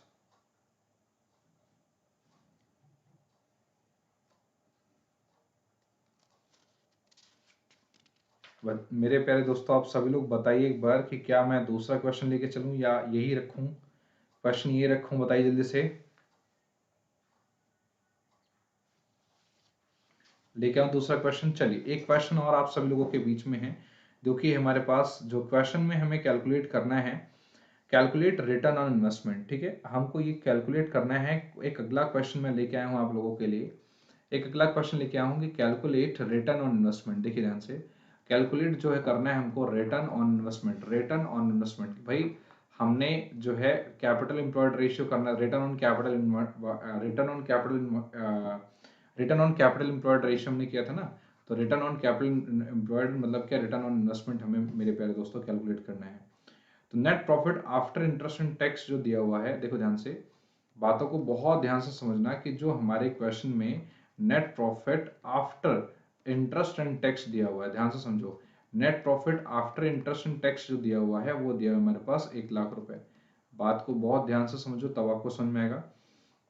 मेरे प्यारे दोस्तों, आप सभी लोग बताइए एक बार कि क्या मैं दूसरा क्वेश्चन लेके चलूं या यही रखूं? क्वेश्चन ये रखूं? बताइए जल्दी से। लेके आऊं दूसरा क्वेश्चन? चलिए एक क्वेश्चन और आप सभी लोगों के बीच में है, जो कि हमारे पास जो क्वेश्चन में हमें कैलकुलेट करना है, कैलकुलेट रिटर्न ऑन इन्वेस्टमेंट। ठीक है, हमको ये कैलकुलेट करना है। एक अगला क्वेश्चन मैं लेके आया हूं आप लोगों के लिए, एक अगला क्वेश्चन लेके आया हूं कि कैलकुलेट रिटर्न ऑन इन्वेस्टमेंट। देखिए ध्यान से, कैलकुलेट जो है करना है हमको return on investment. Return on investment भाई, हमने जो है कैपिटल एम्प्लॉयड रेशियो करना है, return on capital, return on capital employed ratio हमने किया था ना। तो रिटर्न ऑन कैपिटल एम्प्लॉयड मतलब क्या? रिटर्न ऑन इन्वेस्टमेंट हमें मेरे प्यारे दोस्तों कैलकुलेट करना है। तो net profit after interest and tax जो दिया हुआ है, देखो ध्यान से, बातों को बहुत ध्यान से समझना कि जो हमारे क्वेश्चन में net profit after interest and tax दिया हुआ है, ध्यान से समझो। Net profit after interest and tax जो दिया हुआ है, वो दिया हुआ है हमारे पास 1,00,000 रुपए। बात को बहुत ध्यान से समझो, तब आपको समझ में आएगा।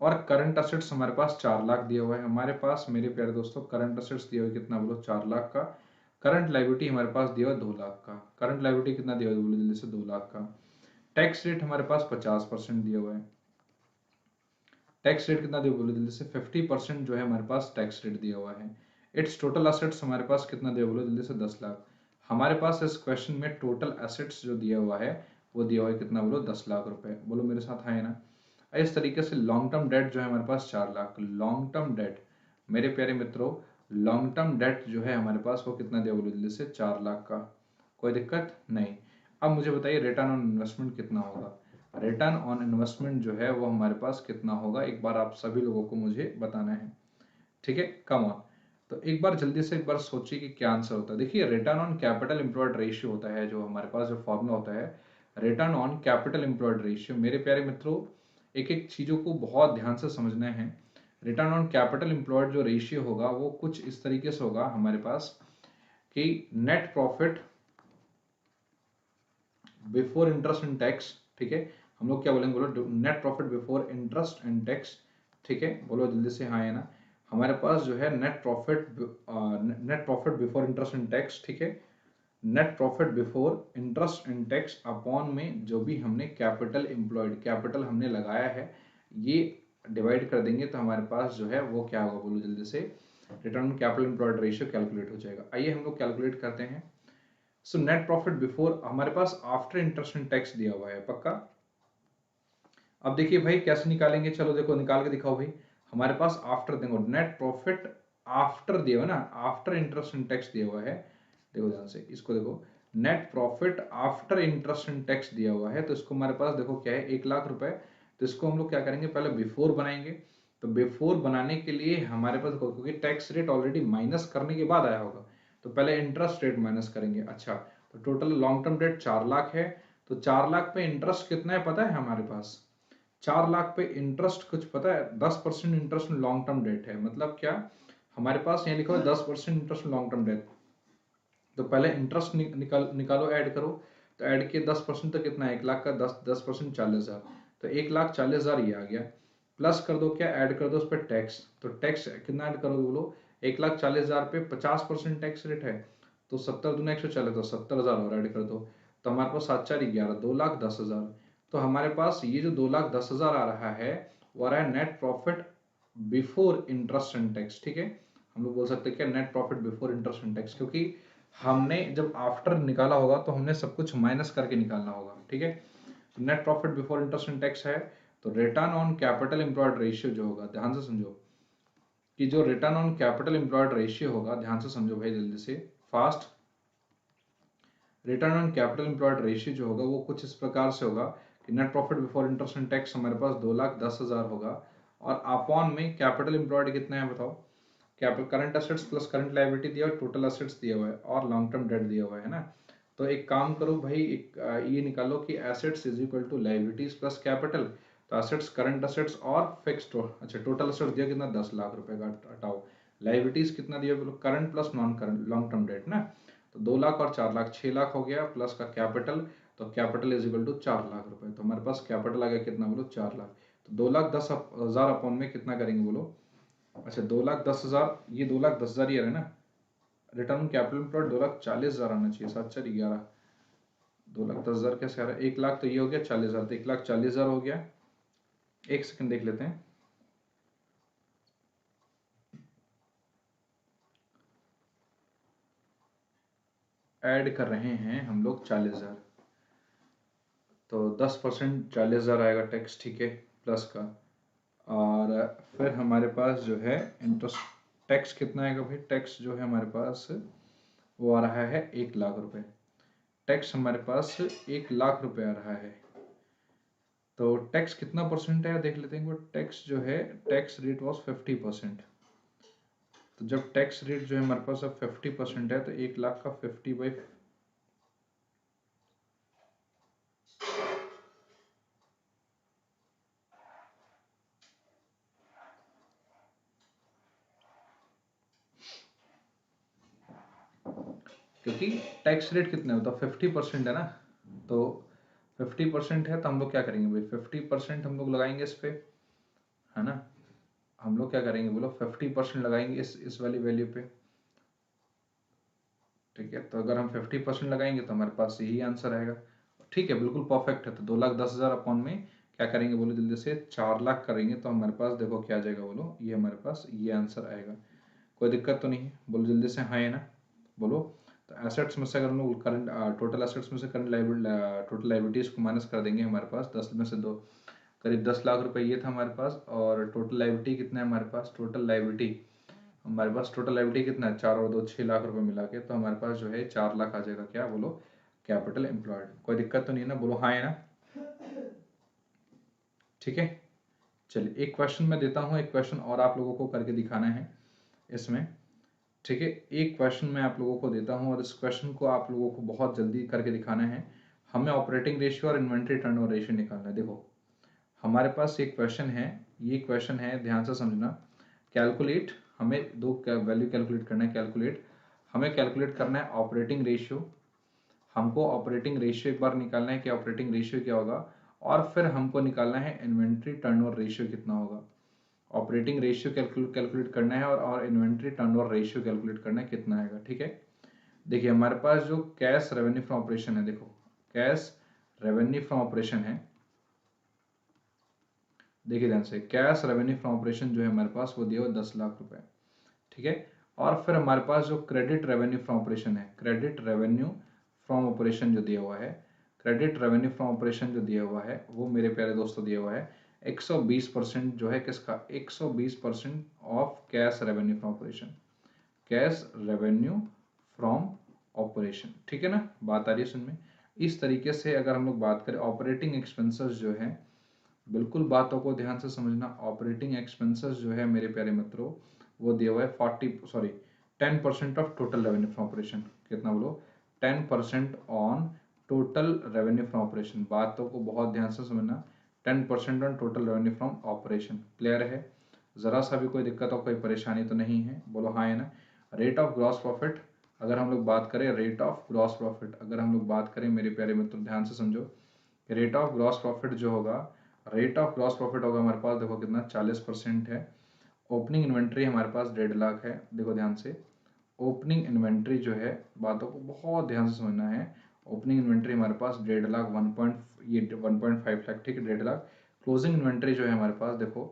और करंट असेट्स हमारे पास 4,00,000 दिया हुआ है हमारे पास। मेरे प्यारे दोस्तों, करंट असेट्स दिया हुआ है कितना? बोलो 4,00,000 का। करंट लाइबिलिटी हमारे पास दिया हुआ है 2,00,000 का। करंट लाइबिलिटी कितना दिया हुआ है? बोलो जल्दी से, 2,00,000 का। टैक्स रेट हमारे पास 50% दिया हुआ है। टैक्स रेट कितना दिया? बोलो जल्दी से, 50% जो है हमारे पास टैक्स रेट दिया हुआ है। इट्स टोटल असेट्स हमारे पास कितना दिया? बोलो जल्दी से, 10,00,000। हमारे पास इस क्वेश्चन में टोटल एसेट्स जो दिया हुआ है, वो दिया हुआ है कितना? बोलो 10,00,000 रुपए। बोलो मेरे साथ, है ना? इस तरीके से लॉन्ग टर्म डेट जो है हमारे पास 4,00,000। लॉन्ग टर्म डेट, मेरे प्यारे मित्रों, लॉन्ग टर्म डेट जो है हमारे पास वो कितना दिया? बोलो जल्दी से, 4,00,000 का। कोई दिक्कत नहीं। अब मुझे बताइए रिटर्न ऑन इन्वेस्टमेंट कितना होगा? रिटर्न ऑन इन्वेस्टमेंट जो है वो हमारे पास कितना होगा, एक बार आप सभी लोगों को मुझे बताना है। ठीक है, कम ऑन। तो एक बार जल्दी से एक बार सोचिए कि क्या आंसर होता है। देखिए, return on capital employed ratio होता है, जो हमारे पास जो फॉर्मूला होता है, return on capital employed ratio. मेरे प्यारे मित्रों, एक एक चीजों को बहुत ध्यान से समझना है। रिटर्न ऑन कैपिटल एम्प्लॉयड जो रेशियो होगा, वो कुछ इस तरीके से होगा हमारे पास कि net profit before interest and tax. ठीक है, हम लोग क्या बोलेंगे? बोलो net profit before interest and tax. ठीक है, बोलो जल्दी से, हाँ है ना? हमारे पास जो है net profit before interest and tax. ठीक है, net profit before interest and tax upon में जो भी हमने कैपिटल एम्प्लॉयड, कैपिटल हमने लगाया है, ये डिवाइड कर देंगे तो हमारे पास जो है वो क्या होगा? बोलो जल्दी से, return on capital employed ratio calculate हो जाएगा। आइए हम लोग कैलकुलेट करते हैं। सो नेट प्रॉफिट बिफोर हमारे पास आफ्टर इंटरेस्ट एंड टैक्स दिया हुआ है, पक्का? अब देखिए भाई कैसे निकालेंगे, चलो देखो निकाल के दिखाओ भाई। हमारे पास आफ्टर, देखो नेट प्रॉफिट आफ्टर दिया हुआ है ना, आफ्टर इंटरेस्ट एंड टैक्स दिया हुआ है। देखो ध्यान से इसको देखो, net profit after interest and tax दिया हुआ है, तो इसको हमारे पास देखो क्या है? 1,00,000 रुपए। तो इसको हम लोग क्या करेंगे? पहले बिफोर बनाएंगे। तो बिफोर बनाने के लिए हमारे पास, क्योंकि टैक्स रेट ऑलरेडी माइनस करने के बाद आया होगा, तो पहले इंटरेस्ट रेट माइनस करेंगे। अच्छा, तो टोटल लॉन्ग टर्म डेट 4,00,000 है। तो 4,00,000 पे इंटरेस्ट कितना है पता है हमारे पास? 4,00,000 पे इंटरेस्ट कुछ पता है? 10% इंटरेस्ट लॉन्ग टर्म डेट है। मतलब क्या? हमारे पास यहाँ लिखा हुआ है 10% इंटरेस्ट लॉन्ग टर्म डेट। तो पहले इंटरेस्ट निकालो, ऐड करो। तो ऐड किए 10% तो कितना है? 1,00,000 का 10% 40,000। तो 1,40,000 ये आ गया। प्लस कर दो क्या? ऐड कर दो उस पर टैक्स। तो टैक्स कितना ऐड करोगे? बोलो 1,40,000 पे 50% टैक्स रेट है, तो 70 दूना 140, तो 70,000 और ऐड कर दो, तो हमारे पास 7 4 11 2,10,000। तो हमारे पास ये जो 2,10,000 आ रहा है वो आ रहा है net profit before interest and tax. ठीक है, हम लोग बोल सकते हैं क्या, net profit before interest and tax, क्योंकि हमने जब आफ्टर निकाला होगा तो हमने सब कुछ माइनस करके निकालना होगा। ठीक है, net profit before interest and tax है, तो return on capital employed ratio जो होगा, ध्यान से समझो कि जो return on capital employed ratio होगा, ध्यान से समझो भाई जल्दी से fast, return on capital employed ratio जो होगा वो कुछ इस प्रकार से होगा कि net profit before interest and tax हमारे पास 2,10,000 होगा, और अपॉन में कैपिटल एम्प्लॉयड कितना है बताओ, capital current assets plus current liability दिया हुआ है, टोटल एसेट्स दिया हुआ है और लॉन्ग टर्म डेट दिया हुआ है ना। तो एक काम करो भाई, एक ये निकालो कि assets is equal to liabilities plus capital, तो एसेट्स करंट एसेट्स और फिक्स्ड, अच्छा टोटल एसेट्स दिया कितना 10 लाख रुपए का, हटाओ लायबिलिटीज कितना दिया, बोलो current plus non current long term debt ना, तो 2 लाख और 4 लाख 6 लाख हो गया, प्लस का कैपिटल, तो capital is equal to 4 lakh रुपए, तो हमारे पास कैपिटल आ गया कितना बोलो 4 लाख, तो 2,10,000 अपॉन में कितना करेंगे बोलो, अच्छा 2,10,000, ये 2,10,000 ही है ना, रिटर्न कैपिटल एम्प्लॉयड 2,40,000 आना चाहिए, 7 4 11 2,10,000 कैसे आ रहा है, 1 लाख तो ये हो गया 40,000, तो 1,40,000 हो गया। एक सेकंड देख लेते हैं, ऐड कर रहे हैं हम लोग 40,000, तो 10% 40,000 आएगा टैक्स, ठीक है प्लस का, और फिर हमारे पास जो है इंटरेस्ट टैक्स कितना आएगा भाई, टैक्स जो है हमारे पास वो आ रहा है 1 लाख रुपए, टैक्स हमारे पास 1 लाख रुपए आ रहा है, तो टैक्स कितना परसेंट है देख लेते हैं, वो टैक्स जो है टैक्स रेट वॉज 50%, तो जब टैक्स रेट जो है हमारे पास अब 50% है, तो 1 लाख का 50/, क्योंकि टैक्स रेट कितना होता है 50% है ना, तो 50% है, तो हम लोग क्या करेंगे भाई 50% हम लोग लगाएंगे इस पे, है ना, हम लोग क्या करेंगे बोलो 50% लगाएंगे इस वाली वैल्यू पे। ठीक है, तो अगर हम 50% लगाएंगे तो हमारे पास यही आंसर आएगा। ठीक है, बिल्कुल परफेक्ट है, तो 2,10,000 अपॉन में क्या करेंगे बोलो जल्दी से, 4 लाख करेंगे, तो हमारे पास देखो क्या आ जाएगा बोलो, ये हमारे पास ये आंसर आएगा। कोई दिक्कत तो नहीं है, बोलो जल्दी से, हाँ है ना, बोलो। तो एसेट्स में से अगर हम लोग करंट टोटल एसेट्स में से करंट टोटल लाइबिलिटीज को माइनस कर देंगे, हमारे पास 10 में से 2, करीब 10 लाख रुपए ये था हमारे पास, और टोटल लाइबिलिटी कितना है हमारे पास, टोटल लाइबिलिटी हमारे पास टोटल लाइबिलिटी कितना है 4 और 2 6 लाख रुपए मिला के, तो हमारे पास जो है 4 लाख आ जाएगा, क्या बोलो कैपिटल एम्प्लॉयड। कोई दिक्कत तो नहीं है ना, बोलो हाँ है ना, ठीक है। चलिए एक क्वेश्चन मैं देता हूँ, एक क्वेश्चन और आप लोगों को करके दिखाना है इसमें, ठीक है। एक क्वेश्चन मैं आप लोगों को देता हूँ और इस क्वेश्चन को आप लोगों को बहुत जल्दी करके दिखाना है। हमें ऑपरेटिंग रेशियो और इन्वेंट्री टर्नओवर रेशियो निकालना है। देखो हमारे पास एक क्वेश्चन है, ये क्वेश्चन है, ध्यान से समझना, कैलकुलेट, हमें दो वैल्यू कैलकुलेट करना है, कैलकुलेट, हमें कैलकुलेट करना है ऑपरेटिंग रेशियो, हमको ऑपरेटिंग रेशियो एक बार निकालना है कि ऑपरेटिंग रेशियो क्या होगा, और फिर हमको निकालना है इन्वेंट्री टर्नओवर रेशियो कितना होगा। ऑपरेटिंग रेशियो कैलकुलेट करना है और इन्वेंट्री टर्नओवर रेशियो कैलकुलेट करना है कितना आएगा, ठीक है। देखिए हमारे पास जो कैश रेवेन्यू फ्रॉम ऑपरेशन है, देखो कैश रेवेन्यू फ्रॉम ऑपरेशन है, देखिए ध्यान से, कैश रेवेन्यू फ्रॉम ऑपरेशन जो है हमारे पास वो दिया हुआ 10 लाख रुपए, ठीक है। और फिर हमारे पास जो क्रेडिट रेवेन्यू फ्रॉम ऑपरेशन है, क्रेडिट रेवेन्यू फ्रॉम ऑपरेशन जो दिया हुआ है, क्रेडिट रेवेन्यू फ्रॉम ऑपरेशन जो दिया हुआ है वो मेरे प्यारे दोस्तों दिया हुआ है 120% जो है किसका, 120% of cash revenue from operation, cash revenue from operation, ठीक है ना, बात आ रही है सुन में। इस तरीके से अगर हम लोग बात करें ऑपरेटिंग एक्सपेंसेस जो है, बिल्कुल बातों को ध्यान से समझना, ऑपरेटिंग एक्सपेंसेस जो है मेरे प्यारे मित्रों वो दिया हुआ है 10% of total revenue from operation, कितना बोलो 10% on total revenue from operation, बातों को बहुत ध्यान से समझना, 10% on total revenue from operation, clear है, जरा सा भी कोई दिक्कत और कोई परेशानी तो नहीं है, बोलो हाँ है ना। रेट ऑफ ग्रॉस प्रॉफिट, अगर हम लोग बात करें रेट ऑफ ग्रॉस प्रॉफिट, अगर हम लोग बात करें मेरे प्यारे मित्रों ध्यान से समझो, रेट ऑफ ग्रॉस प्रॉफिट जो होगा, रेट ऑफ ग्रॉस प्रॉफिट होगा हमारे पास देखो कितना 40% है, ओपनिंग इन्वेंट्री हमारे पास 1.5 लाख है। देखो ध्यान से, ओपनिंग इन्वेंट्री जो है, बातों को बहुत ध्यान से समझना है। ओपनिंग इन्वेंट्री हमारे पास 1.5 लाख, 1.5 लाख, ठीक है, 1.5 लाख। क्लोजिंग इन्वेंट्री जो है हमारे पास, देखो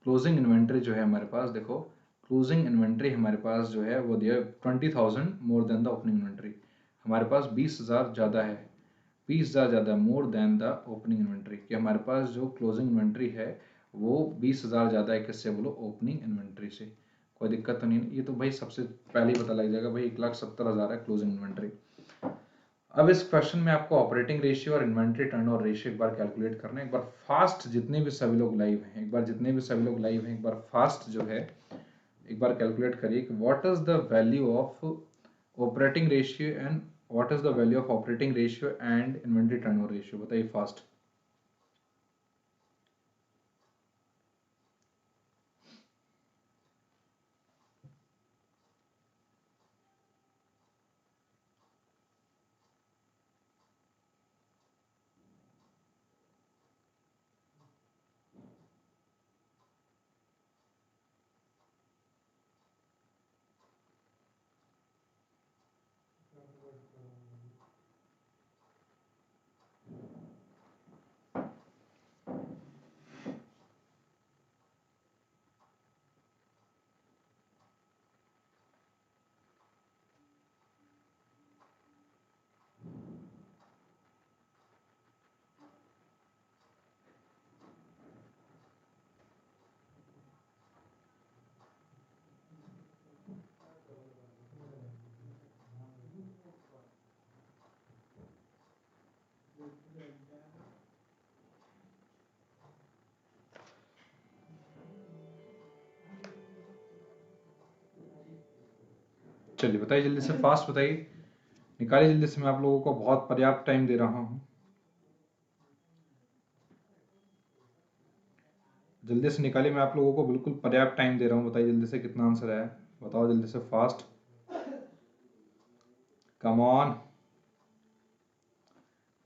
क्लोजिंग इन्वेंट्री जो है हमारे पास, देखो क्लोजिंग इन्वेंट्री हमारे पास जो है वो दिया 20,000 more than the opening inventory. हमारे पास 20,000 ज़्यादा है, 20,000 ज़्यादा more than the opening inventory, कि हमारे पास जो क्लोजिंग इन्वेंट्री है वो 20,000 ज़्यादा है, किससे बोलो, ओपनिंग इन्वेंट्री से। कोई दिक्कत तो नहीं है, ये तो भाई सबसे पहले ही पता लग जाएगा भाई, 1,70,000 है क्लोजिंग इन्वेंट्री। अब इस क्वेश्चन में आपको ऑपरेटिंग रेशियो और इन्वेंट्री टर्नओवर रेशियो एक बार कैलकुलेट करना है। एक बार फास्ट, जितने भी सभी लोग लाइव हैं, एक बार जितने भी सभी लोग लाइव हैं, एक बार फास्ट जो है एक बार कैलकुलेट करिए कि what is the value of operating ratio and what is the value of operating ratio and inventory turnover ratio, बताइए फास्ट। चलिए बताइए जल्दी से, फास्ट बताइए, निकालिए जल्दी से, मैं आप लोगों को बहुत पर्याप्त टाइम दे रहा हूँ। जल्दी से निकालिए, मैं आप लोगों को बिल्कुल पर्याप्त टाइम दे रहा हूँ। बताइए जल्दी से कितना आंसर है, बताओ जल्दी से फास्ट, कम ऑन,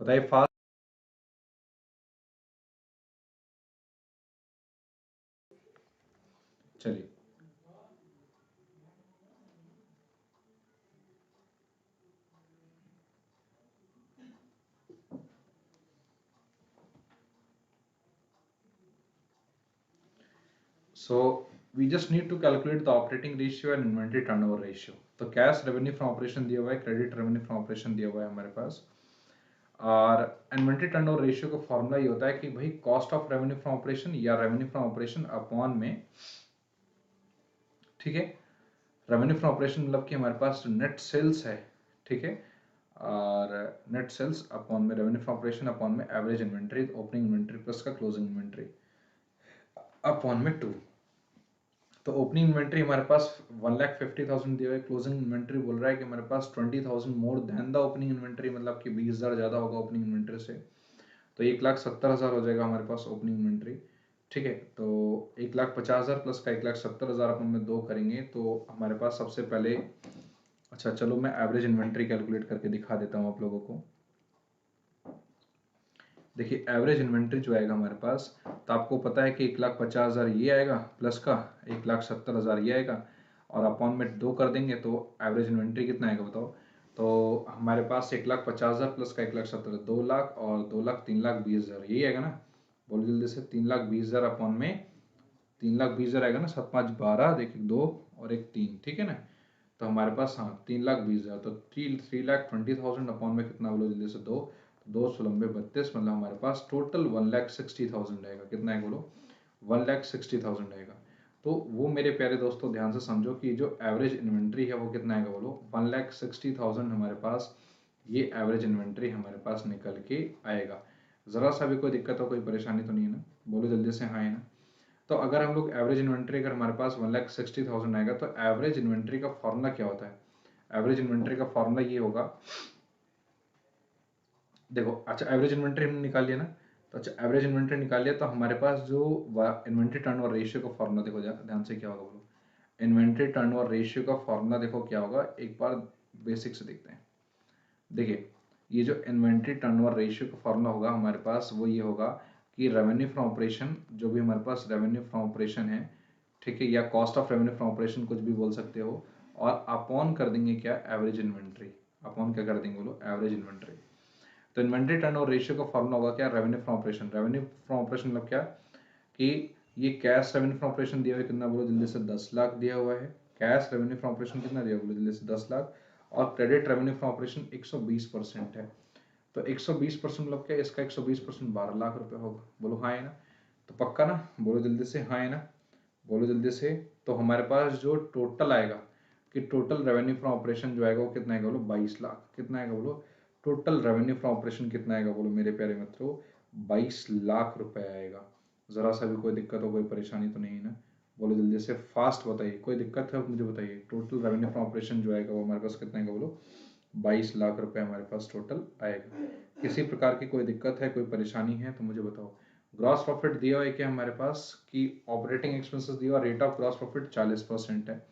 बताइए फास्ट। चलिए so we just need to calculate the operating ratio and inventory turnover ratio। तो कैश रेवेन्यू फ्रॉम ऑपरेशन दिया हुआ है, क्रेडिट रेवेन्यू फ्रॉम ऑपरेशन दिया हुआ है हमारे पास, और इन्वेंट्री टर्नओवर रेशियो का फॉर्मूला ये होता है कि भाई cost of revenue from operation या रेवेन्यू फ्रॉम ऑपरेशन अपॉन में, ठीक है, रेवेन्यू फ्रॉम ऑपरेशन मतलब कि हमारे पास नेट सेल्स है, ठीक है, और नेट सेल्स अपॉन में रेवेन्यू फ्रॉम ऑपरेशन अपॉन में average inventory, opening inventory plus का क्लोजिंग इन्वेंट्री अपॉन में 2। तो ओपनिंग इन्वेंट्री हमारे पास 1,50,000 दिया है, क्लोजिंग इन्वेंट्री बोल रहा है कि हमारे पास 20,000 more than the opening inventory, मतलब कि 20,000 ज़्यादा होगा ओपनिंग इन्वेंट्री से। तो 1,70,000 हो जाएगा हमारे पास ओपनिंग इन्वेंट्री, ठीक है। तो 1,50,000 प्लस का 1,70,000 अपन में 2 करेंगे तो हमारे पास सबसे पहले, अच्छा चलो मैं एवरेज इन्वेंट्री कैलकुलेट करके दिखा देता हूँ आप लोगों को। देखिए एवरेज इन्वेंट्री जो आएगा हमारे पास, तो आपको पता है कि 1,50,000 ये आएगा प्लस का 1,70,000 ये आएगा, और अपॉन में 2 कर देंगे तो एवरेज इन्वेंट्री कितना आएगा बताओ। तो हमारे पास 1,50,000 प्लस का 1,70,000, 2,00,000, और 2,00,000 3,20,000 यही आएगा ना, बोलो जल्दी से, 3,20,000 अपॉन में 3,20,000 आएगा ना, 7 5 12, देखिए 2 और 1 3, ठीक है ना। तो हमारे पास हाँ 3,20,000, तो 3,20,000 अपॉन में कितना बोलो जल्दी से, 2, 2 मतलब हमारे पास टोटल 1,60,000 आएगा। कितना है बोलो, 1,60,000 आएगा। तो वो मेरे प्यारे दोस्तों ध्यान से समझो कि जो एवरेज इन्वेंट्री है वो कितना आएगा बोलो, 1,60,000 हमारे पास ये एवरेज इन्वेंट्री हमारे पास निकल के आएगा। ज़रा सा भी कोई दिक्कत हो, कोई परेशानी तो नहीं है ना, बोलो जल्दी से हाँ है ना। तो अगर हम लोग एवरेज इन्वेंट्री, अगर हमारे पास 1,60,000 आएगा तो एवरेज इन्वेंट्री का फॉर्मूला क्या होता है, एवरेज इन्वेंट्री का फॉर्मूला ये होगा, देखो अच्छा एवरेज इन्वेंट्री हमने निकाल लिया ना, तो अच्छा एवरेज इन्वेंट्री निकाल लिया तो हमारे पास जो इन्वेंट्री टर्नओवर रेशियो का फॉर्मूला देखो ध्यान से क्या होगा बोलो, इन्वेंट्री टर्नओवर रेशियो का फॉर्मूला देखो क्या होगा, एक बार बेसिक से देखते हैं। देखिए ये जो इन्वेंट्री टर्नओवर रेशियो का फॉर्मूला होगा हमारे पास वो ये होगा कि रेवेन्यू फ्रॉम ऑपरेशन, जो भी हमारे पास रेवेन्यू फ्रॉम ऑपरेशन है, ठीक है, या cost of revenue from operation कुछ भी बोल सकते हो, और अपॉन कर देंगे क्या, एवरेज इन्वेंट्री। अपॉन क्या कर देंगे बोलो, एवरेज इन्वेंट्री। तो इन्वेंट्री टर्नओवर रेशियो का फॉर्मूला होगा क्या, revenue from operation. Revenue from operation मतलब क्या, कि ये कैश रेवेन्यू फ्रॉम ऑपरेशन दिया हुआ है कितना बोलो जल्दी से, 10 लाख दिया हुआ है। कैश रेवेन्यू फ्रॉम ऑपरेशन कितना दिया बोलो जल्दी से, 10 लाख। और क्रेडिट रेवेन्यू फ्रॉम ऑपरेशन 120% है। तो 120% मतलब क्या, इसका 120% 12 लाख रुपए होगा। बोलो हाँ है ना, तो पक्का ना, बोलो जल्दी से हाँ है ना, बोलो जल्दी से। तो हमारे पास जो टोटल आएगा, कि टोटल रेवेन्यू फ्रॉम ऑपरेशन जो आएगा वो कितना आएगा बोलो, 22 लाख। कितना आएगा बोलो, टोटल रेवेन्यू फ्रॉम ऑपरेशन कितना आएगा बोलो मेरे प्यारे मित्रों, 22 लाख रुपए आएगा। जरा सा भी कोई दिक्कत हो, कोई परेशानी तो नहीं है ना, बोलो जल्दी से, फास्ट बताइए, कोई दिक्कत है मुझे बताइए। टोटल रेवेन्यू फ्रॉम ऑपरेशन जो आएगा वो हमारे पास कितना आएगा बोलो, 22 लाख रुपए हमारे पास टोटल आएगा। किसी प्रकार की कोई दिक्कत है, कोई परेशानी है तो मुझे बताओ। ग्रॉस प्रॉफिट दिया हुआ है क्या हमारे पास, कि ऑपरेटिंग एक्सपेंसेस दिया हुआ, रेट ऑफ ग्रॉस प्रॉफिट 40% है।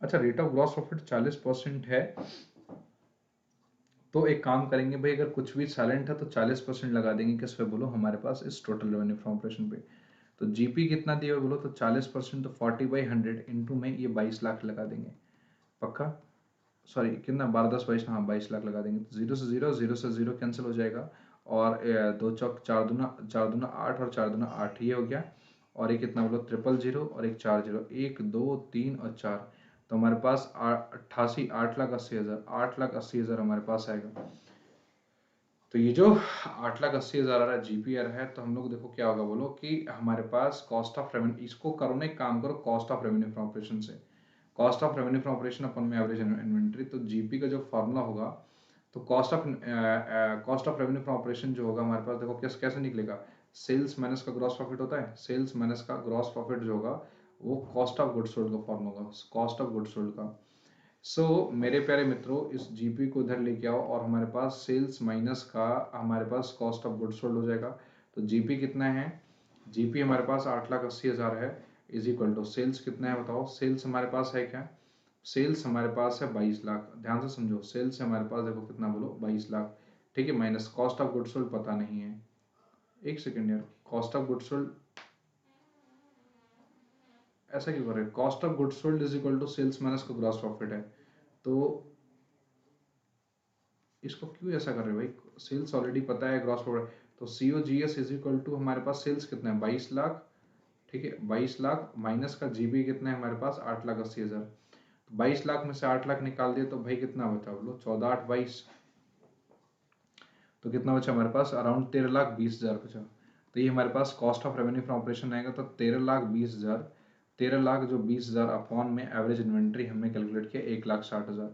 अच्छा, रेट ऑफ ग्रॉस प्रॉफिट 40% है, तो एक काम करेंगे भाई, अगर कुछ भी साइलेंट है तो 40% लगा देंगे किस पे बोलो, हमारे पास इस टोटल रेवेन्यू फ्रॉम ऑपरेशन पे। तो जीपी कितना दिया हुआ बोलो, तो 40%, तो 40/100 इंटू में ये 22 लाख लगा देंगे। पक्का, सॉरी कितना, 12 10 22, हाँ 22 लाख लगा देंगे। तो जीरो से जीरो, जीरो से जीरो कैंसिल हो जाएगा, और 2 चौक 4 दूना, 4 दूना 8, और 4 दूना 8, ये हो गया। और एक कितना बोलो, 000 और एक 40, 1 2 3 और 4। तो हमारे पास 88, 8,80,000, 8,80,000 हमारे पास आएगा। तो ये जो 8,80,000 आ रहा है जीपीआर है, तो हम लोग देखो क्या होगा बोलो, कि हमारे पास कॉस्ट ऑफ रेवेन्यू, इसको करो ना, एक काम करो, cost of revenue from operation से, cost of revenue from operation अपन में एवरेज इन्वेंट्री। तो जीपी का जो फॉर्मूला होगा, तो cost of revenue from operation जो होगा हमारे पास, देखो कैसे निकलेगा, सेल्स माइनस का ग्रॉस प्रॉफिट होता है, सेल्स माइनस का ग्रॉस प्रॉफिट जो होगा वो कॉस्ट ऑफ गुड्स सोल्ड का फॉर्मूला होगा, कॉस्ट ऑफ गुड्स सोल्ड का। मेरे प्यारे मित्रों, इस जीपी को इधर लेके आओ, और हमारे पास सेल्स माइनस का हमारे पास कॉस्ट ऑफ गुड्स सोल्ड हो जाएगा। तो जीपी कितना है, जीपी हमारे पास 8,80,000 है, इज इक्वल टू सेल्स कितना है बताओ, सेल्स हमारे पास है क्या, सेल्स हमारे पास है 22 लाख। ध्यान से समझो, सेल्स हमारे पास देखो कितना बोलो, 22 लाख, ठीक है, minus cost of goods sold पता नहीं है, एक सेकेंड यार, कॉस्ट ऑफ गुड्स सोल्ड ऐसा क्यों कर रहे हैं, cost of goods sold is equal to sales minus का ग्रॉस प्रॉफिट है, तो इसको क्यों ऐसा कर रहे हो भाई, सेल्स ऑलरेडी पता है, ग्रॉस प्रॉफिट, तो COGS इज इक्वल टू हमारे पास सेल्स कितना है, 22 लाख, ठीक है, 22 लाख माइनस का जीबी कितना है हमारे पास, 8,80,000। 22 लाख में से 8 लाख निकाल दिए तो भाई कितना बचा बोलो, 14 8 22, तो कितना बचा हमारे पास, अराउंड 13,20,000 बचा। तो ये हमारे पास cost of revenue from operation आएगा, तो 13,20,000, 13,00,000 जो 20,000 अपॉन में एवरेज इन्वेंट्री हमने कैलकुलेट किया 1,60,000,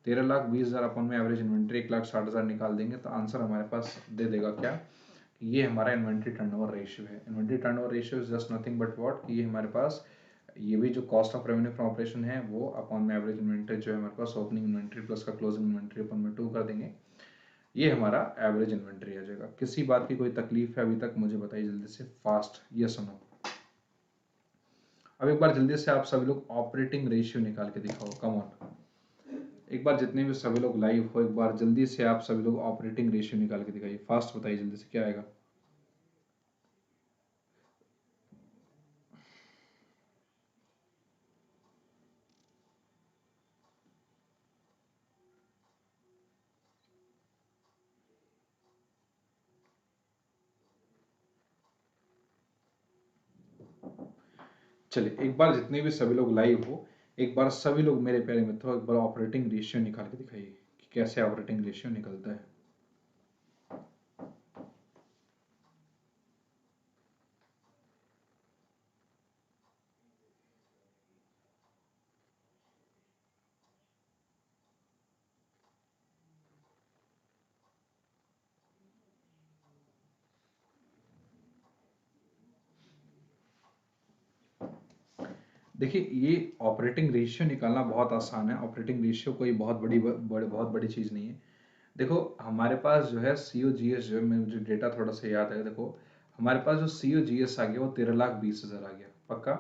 13,20,000 अपॉन में एवरेज इन्वेंट्री 1,60,000 निकाल देंगे, तो आंसर हमारे पास दे देगा क्या, कि ये हमारा इन्वेंट्री टर्नओवर रेशियो है। Inventory turnover ratio is just nothing but what, कि ये हमारे पास, ये भी जो cost of revenue from operation है वो अपॉन में एवरेज इन्वेंट्री जो है हमारे पास, ओपनिंग इन्वेंट्री प्लस का क्लोजिंग इन्वेंट्री अपन में 2 कर देंगे, ये हमारा एवरेज इन्वेंट्री आ जाएगा। किसी बात की कोई तकलीफ है अभी तक, मुझे बताइए जल्दी से, फास्ट ये सुनो। अब एक बार जल्दी से आप सभी लोग ऑपरेटिंग रेशियो निकाल के दिखाओ, कम ऑन, एक बार जितने भी सभी लोग लाइव हो, एक बार जल्दी से आप सभी लोग ऑपरेटिंग रेशियो निकाल के दिखाइए, फास्ट बताइए जल्दी से क्या आएगा। चलिए एक बार जितने भी सभी लोग लाइव हो, एक बार सभी लोग मेरे प्यारे मित्रों, एक बार ऑपरेटिंग रेशियो निकाल के दिखाइए कि कैसे ऑपरेटिंग रेशियो निकलता है। देखिए, ये ऑपरेटिंग रेशियो निकालना बहुत आसान है, ऑपरेटिंग रेशियो कोई बहुत बड़ी चीज़ नहीं है। देखो हमारे पास जो है COGS जो है, मुझे डेटा थोड़ा सा याद है, देखो हमारे पास जो COGS आ गया वो 13,20,000 आ गया, पक्का।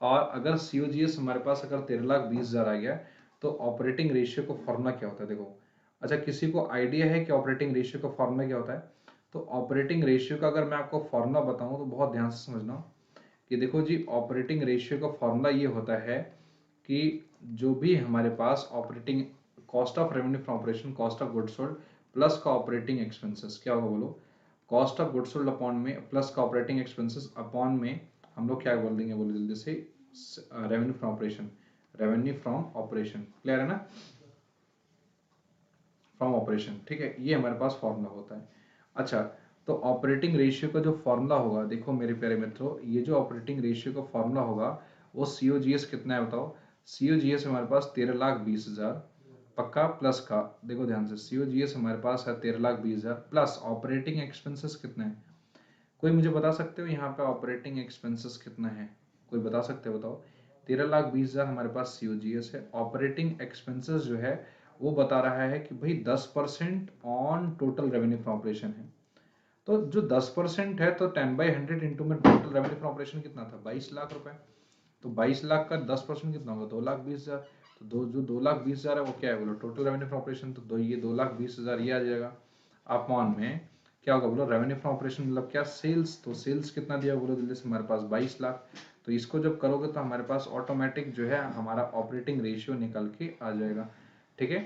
और अगर COGS हमारे पास अगर 13,20,000 आ गया, तो ऑपरेटिंग रेशियो का फॉर्मूला क्या होता है देखो। अच्छा, किसी को आइडिया है कि ऑपरेटिंग रेशियो का फॉर्मूला क्या होता है? तो ऑपरेटिंग रेशियो का अगर मैं आपको फॉर्मूला बताऊं तो बहुत ध्यान से समझना कि देखो जी, ऑपरेटिंग रेशियो का फॉर्मूला ये होता है कि जो भी हमारे पास operating cost of revenue from operation, cost of goods sold plus का ऑपरेटिंग एक्सपेंसेस, क्या होगा बोलो, cost of goods sold upon में प्लस का ऑपरेटिंग एक्सपेंसेस अपॉन में हम लोग क्या बोल देंगे, बोलो जल्दी से, revenue from operation, revenue from operation, clear है ना, फ्रॉम ऑपरेशन, ठीक है, ये हमारे पास फॉर्मूला होता है। अच्छा, तो ऑपरेटिंग रेशियो का जो फॉर्मूला होगा, देखो मेरे प्यारे मित्रों, ये जो ऑपरेटिंग रेशियो का फॉर्मूला होगा वो सीओजीएस कितना है बताओ, सीओजीएस हमारे पास 13,20,000 पक्का, प्लस का, देखो ध्यान से, सीओजीएस हमारे पास है 13,20,000 प्लस ऑपरेटिंग एक्सपेंसेस कितना है, कोई मुझे बता सकते हो यहाँ पे ऑपरेटिंग एक्सपेंसेस कितना है, कोई बता सकते हो बताओ। 13,20,000 हमारे पास सीओजीएस है, ऑपरेटिंग एक्सपेंसेस जो है वो बता रहा है कि भाई 10% on total revenue from operation है। तो जो 10% है तो 10/100 इंटू में टोटल रेवेन्यू फ्रॉम ऑपरेशन कितना था, 22 लाख रुपए। तो 22 लाख का 10% कितना होगा, 2,20,000। तो जो 2,20,000 है वो क्या है बोलो, टोटल रेवेन्यू फ्रॉम ऑपरेशन। तो ये 2,20,000 ये आ जाएगा अपॉन में क्या होगा बोलो, रेवेन्यू फ्रॉम ऑपरेशन मतलब क्या, सेल्स। तो सेल्स कितना दिया बोलो जल्दी से, हमारे पास 22 लाख। तो इसको जब करोगे तो हमारे पास ऑटोमेटिक जो है हमारा ऑपरेटिंग रेशियो निकल के आ जाएगा, ठीक है।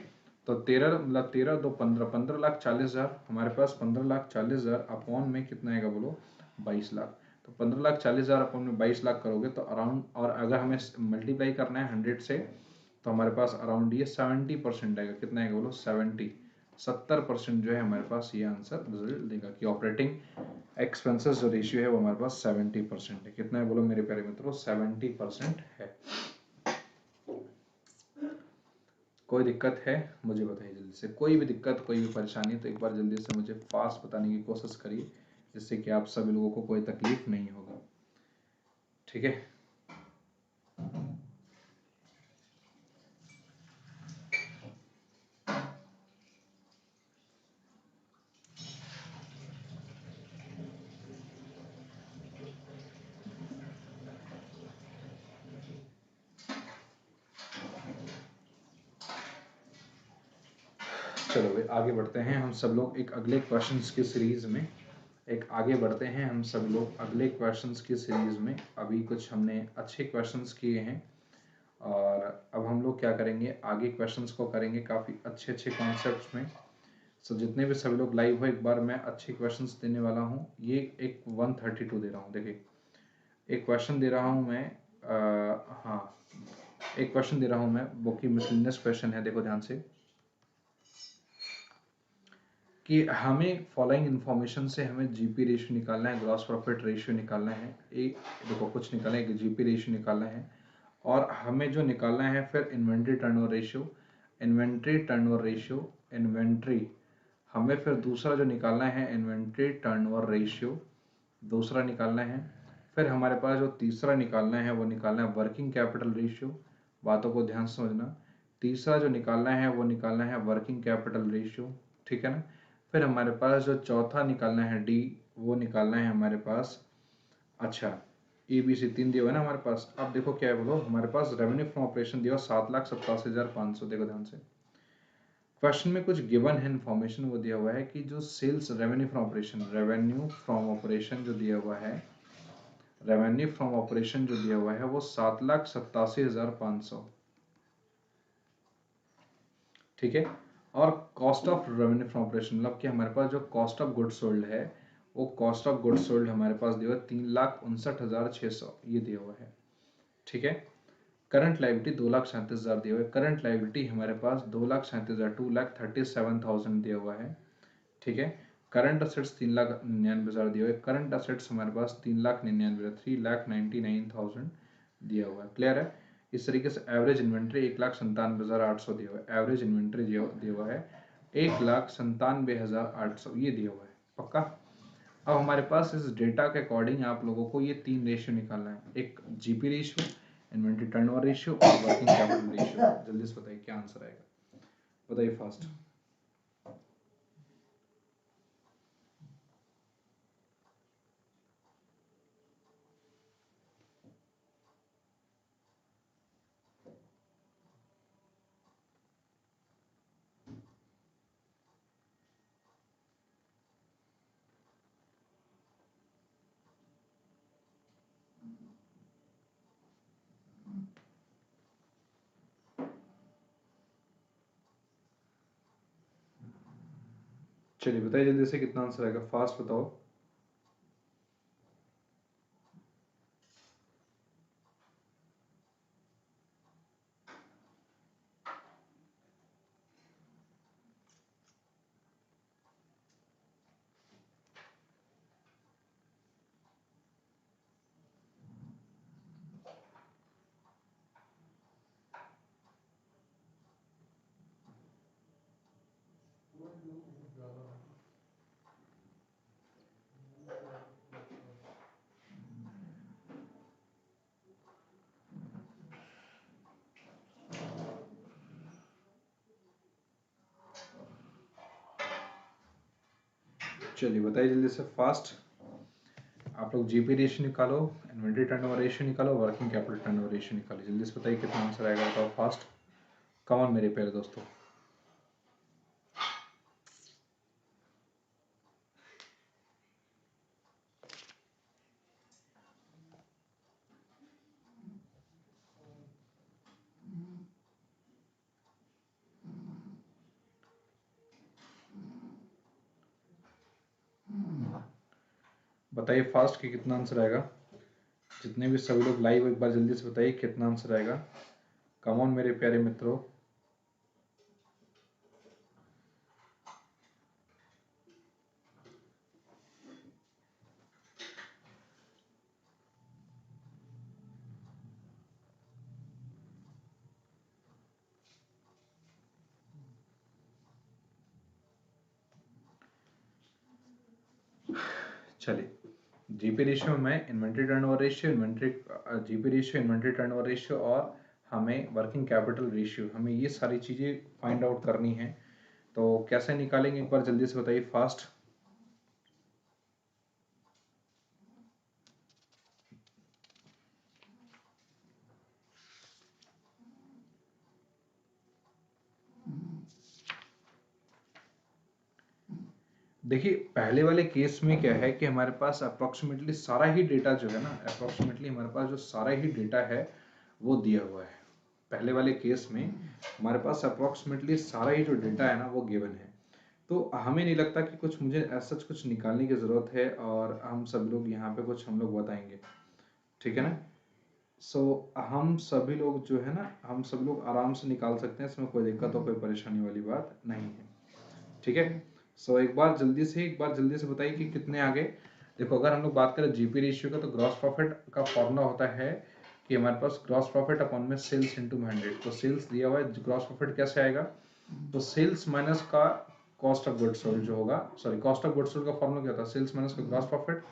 तो 13 मतलब 13 दो 15, 15,40,000 हमारे पास, 15,40,000 अपॉन में कितना आएगा बोलो, 22 लाख। तो 15,40,000 अपॉन में 22 लाख करोगे तो अराउंड, और अगर हमें मल्टीप्लाई करना है 100 से तो हमारे पास अराउंड ये 70% आएगा, कितना आएगा बोलो, 70% जो है हमारे पास ये आंसर रिजल्ट देगा कि ऑपरेटिंग एक्सपेंसेस जो रेशियो है वो हमारे पास 70% है। कितना है बोलो मेरे प्यारे मित्रों, 70% है। कोई दिक्कत है मुझे बताइए जल्दी से, कोई भी दिक्कत, कोई भी परेशानी तो एक बार जल्दी से मुझे फास्ट बताने की कोशिश करिए, जिससे कि आप सभी लोगों को कोई तकलीफ नहीं होगा, ठीक है। चलो भाई आगे बढ़ते हैं हम सब लोग एक अगले क्वेश्चंस की सीरीज में, एक आगे बढ़ते हैं हम सब लोग अगले क्वेश्चंस की सीरीज में। अभी कुछ हमने अच्छे क्वेश्चंस किए हैं और अब हम लोग क्या करेंगे, आगे क्वेश्चंस को करेंगे काफ़ी अच्छे अच्छे कॉन्सेप्ट्स में। सो जितने भी सभी लोग लाइव हो, एक बार मैं अच्छे क्वेश्चंस देने वाला हूँ। ये एक 132 दे रहा हूँ, देखिए एक क्वेश्चन दे रहा हूँ मैं, हाँ एक क्वेश्चन दे रहा हूँ मैं, वो की मिसलिनियस क्वेश्चन है, देखो ध्यान से, कि हमें फॉलोइंग इन्फॉर्मेशन से हमें जीपी रेशियो निकालना है, ग्रॉस प्रॉफिट रेशियो निकालना है, एक देखो कुछ निकालना है, जीपी रेशियो निकालना है, और हमें जो निकालना है फिर inventory turnover ratio, inventory turnover ratio, inventory, हमें फिर दूसरा जो निकालना है इन्वेंट्री टर्नओवर रेशियो, दूसरा निकालना है। फिर हमारे पास जो तीसरा निकालना है वो निकालना है वर्किंग कैपिटल रेशियो, बातों को ध्यान से समझना। तीसरा जो निकालना है वो निकालना है वर्किंग कैपिटल रेशियो, ठीक है ना। फिर हमारे पास जो चौथा निकालना है डी, वो निकालना है हमारे पास, अच्छा ए बी सी 3 दिया हुआ है ना हमारे पास। अब देखो क्या है बोलो, हमारे पास रेवेन्यू फ्रॉम ऑपरेशन दिया हुआ 7,87,500, देखो ध्यान से, क्वेश्चन में कुछ गिवन है इन्फॉर्मेशन, वो दिया हुआ है कि जो sales revenue from operation, revenue from operation जो दिया हुआ है, रेवेन्यू फ्रॉम ऑपरेशन जो दिया हुआ है वो 7,87,500, ठीक है। और cost of revenue from operation मतलब कि हमारे पास जो कॉस्ट ऑफ गुड्स सोल्ड है, वो कॉस्ट ऑफ गुड्स सोल्ड हमारे पास दिया हुआ है 3,59,600, ये दिया हुआ है, ठीक है। करंट लाइबिलिटी 2,37,000 दिया हुआ है, करंट लाइबिलिटी हमारे पास 2,37,000, 2,37,000 दिया हुआ है, ठीक है। करंट असेट्स 3,99,000 दिया हुआ है, करंट असेट्स हमारे पास 3,99,000, 3,99,000 दिया हुआ है, क्लियर है। इस तरीके से एवरेज इन्वेंट्री 1,97,800 दिया हुआ है, एवरेज इन्वेंट्री दिया हुआ है 1,97,800, ये दिया हुआ है, पक्का। अब हमारे पास इस डेटा के अकॉर्डिंग आप लोगों को ये 3 रेशियो निकालना है, एक GP ratio, inventory turnover ratio और वर्किंग कैपिटल रेशियो। जल्दी से बताइए क्या आंसर आएगा, बताइए फास्ट। चलिए बताइए जल्दी से कितना आंसर आएगा, फास्ट बताओ। चलिए बताइए जल्दी से फास्ट। आप लोग जीपी रेशियो निकालो, इन्वेंटरी टर्नओवर रेशियो निकालो, वर्किंग कैपिटल टर्नओवर रेशियो निकालो। जल्दी से बताइए कितना आंसर आएगा, बताओ फास्ट। कम ऑन मेरे प्यारे दोस्तों। बताइए फास्ट कि कितना आंसर आएगा। जितने भी सभी लोग लाइव, एक बार जल्दी से बताइए कितना आंसर आएगा। कम ऑन मेरे प्यारे मित्रों। चलिए जीपी रेशियो में inventory turnover ratio, GP ratio, inventory turnover ratio और हमें वर्किंग कैपिटल रेशियो, हमें ये सारी चीजें फाइंड आउट करनी है। तो कैसे निकालेंगे एक बार जल्दी से बताइए फास्ट। देखिए पहले वाले केस में क्या है कि हमारे पास अप्रोक्सीमेटली सारा ही डेटा जो है ना, अप्रोक्सीमेटली हमारे पास जो सारा ही डेटा है वो दिया हुआ है। पहले वाले केस में हमारे पास अप्रोक्सीमेटली सारा ही जो डेटा है ना वो गिवन है। तो हमें नहीं लगता कि कुछ मुझे ऐसा कुछ निकालने की ज़रूरत है, और हम सब लोग यहाँ पे कुछ हम लोग बताएंगे, ठीक है ना। सो हम सभी लोग जो है ना, हम सब लोग आराम से निकाल सकते हैं, इसमें कोई दिक्कत और कोई परेशानी वाली बात नहीं है, ठीक है। सो एक बार जल्दी से बताइए कि कितने आगे। देखो अगर हम लोग बात करें जीपी रेशियो का, तो ग्रॉस प्रॉफिट का फॉर्मूला होता है कि हमारे पास ग्रॉस प्रॉफिट अपॉन में सेल्स इनटू 100। तो सेल्स दिया हुआ है, ग्रॉस प्रॉफिट कैसे आएगा, तो सेल्स माइनस का कॉस्ट ऑफ गुड्स सोल्ड जो होगा, sorry cost of goods sold का फॉर्मूला क्या होता है, सेल्स माइनस का ग्रॉस प्रॉफिट।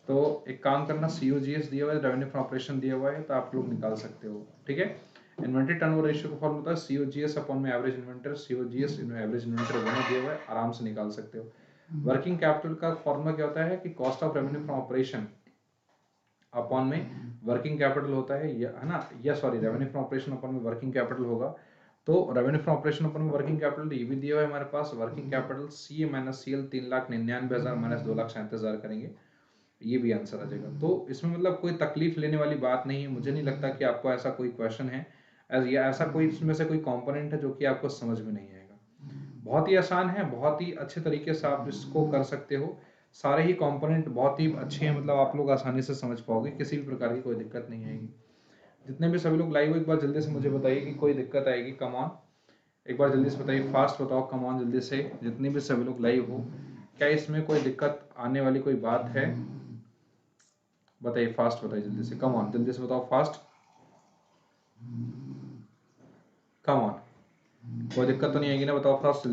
तो एक काम करना, सीओजीएस दिया हुआ है, रेवेन्यू फ्रॉम ऑपरेशन दिया हुआ है, तो आप लोग निकाल सकते हो, ठीक है। इन्वेंटरी टर्नओवर रेशियो का फॉर्मूला होता है सीओजीएस अपॉन में average inventory, COGS average inventory दोनों दिया हुआ है, आराम से निकाल सकते हो। वर्किंग कैपिटल का फॉर्मूला क्या होता है कि cost of revenue from operation upon में वर्किंग कैपिटल होता है, है ना, या sorry revenue from operation upon में वर्किंग कैपिटल होगा। तो रेवेन्यू फ्रॉम ऑपरेशन अपन में वर्किंग कैपिटल ये भी दिया हुआ है हमारे पास, working capital C minus C L 3,99,000 minus 2,37,000 करेंगे, ये भी आंसर आ जाएगा। तो इसमें मतलब कोई तकलीफ लेने वाली बात नहीं है, मुझे नहीं लगता कि आपको ऐसा कोई क्वेश्चन है या ऐसा कोई इसमें से कोई कंपोनेंट है जो कि आपको समझ में नहीं आएगा। बहुत ही आसान है, बहुत ही अच्छे तरीके से आप इसको कर सकते हो। सारे ही कंपोनेंट बहुत ही अच्छे हैं, मतलब आप लोग आसानी से समझ पाओगे, किसी भी प्रकार की कोई दिक्कत नहीं आएगी। जितने भी सभी लोग लाइव हो एक बार जल्दी से मुझे बताइए कि कोई दिक्कत आएगी, कम ऑन एक बार जल्दी से बताइए, फास्ट बताओ, कम ऑन जल्दी से, जितने भी सभी लोग लाइव हो, क्या इसमें कोई दिक्कत आने वाली कोई बात है, बताइए फास्ट बताइए जल्दी से, कम ऑन जल्दी से बताओ फास्ट, कम ऑन, कोई दिक्कत तो नहीं आएगी ना, बताओ फास्ट।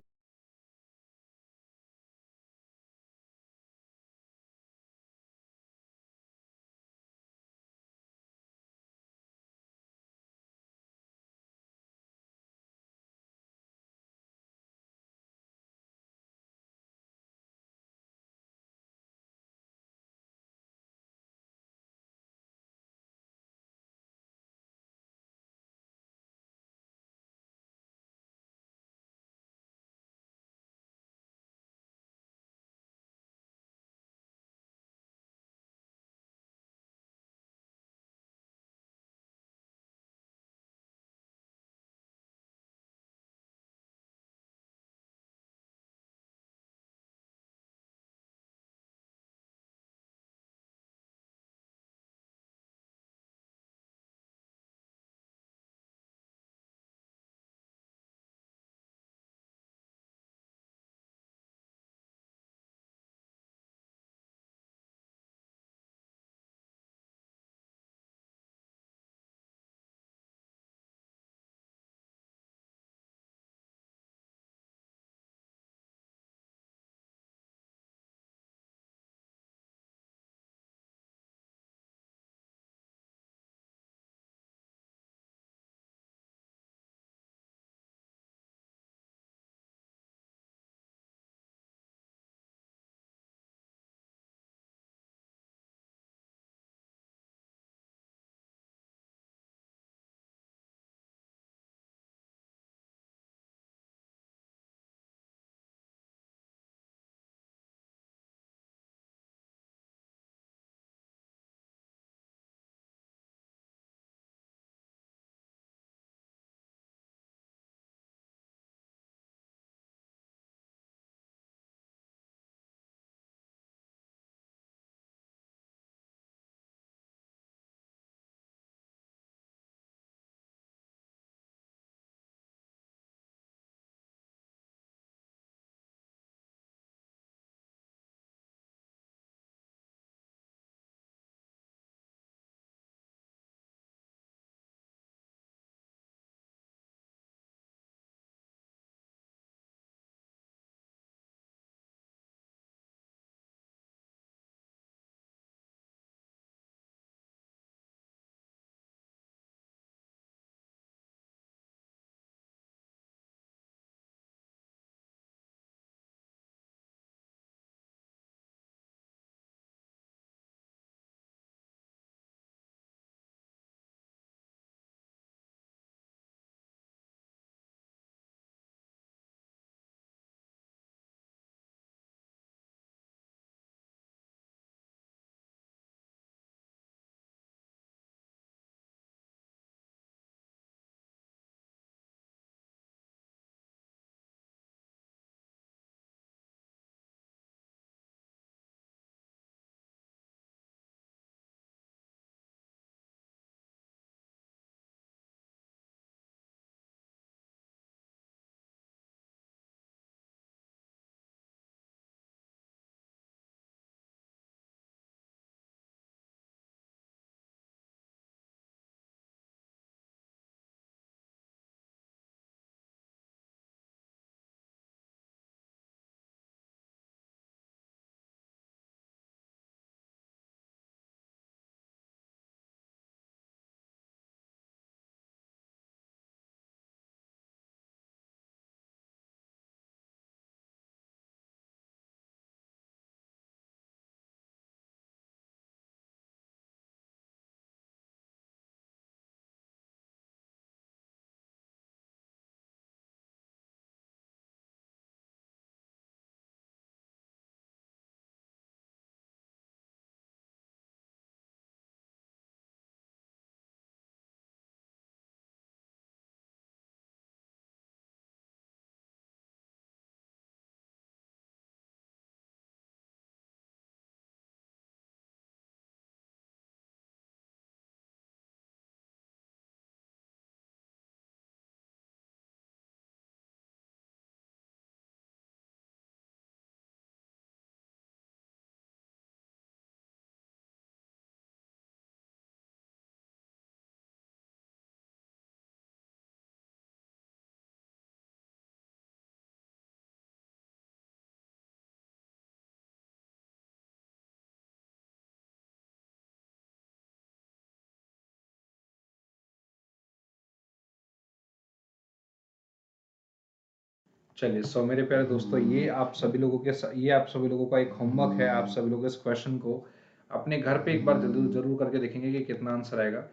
चलिए, सो मेरे प्यारे दोस्तों, ये आप सभी लोगों का एक होमवर्क है। आप सभी लोग इस क्वेश्चन को अपने घर पे एक बार जरूर जरूर करके देखेंगे कि कितना आंसर आएगा।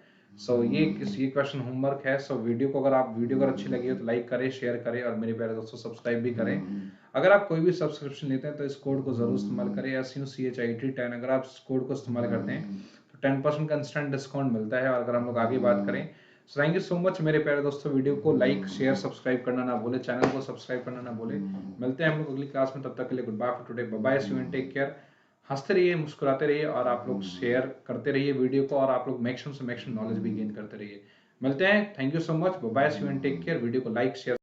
ये क्वेश्चन होमवर्क है। वीडियो अगर अच्छी लगी हो तो लाइक करें, शेयर करें और मेरे प्यारे दोस्तों सब्सक्राइब भी करें। अगर आप कोई भी सब्सक्रिप्शन लेते हैं तो इस कोड को जरूर इस्तेमाल करें, SUCHIT10। अगर आप इस कोड को इस्तेमाल करते हैं तो 10% का इंस्टेंट डिस्काउंट मिलता है। और अगर हम लोग आगे बात करें, so thank you so much मेरे प्यारे दोस्तों। वीडियो को लाइक, शेयर, सब्सक्राइब करना ना भूले, चैनल को सब्सक्राइब करना ना भूले। मिलते हैं हम लोग अगली क्लास में, तब तक के लिए goodbye for today, bye bye, see you and take care. हंसते रहिए, मुस्कुराते रहिए और आप लोग शेयर करते रहिए वीडियो को, और आप लोग मैक्सिमम से मैक्सिमम नॉलेज भी गेन करते रहिए। मिलते हैं, thank you so much, bye bye, see you and take care. Video को लाइक, शेयर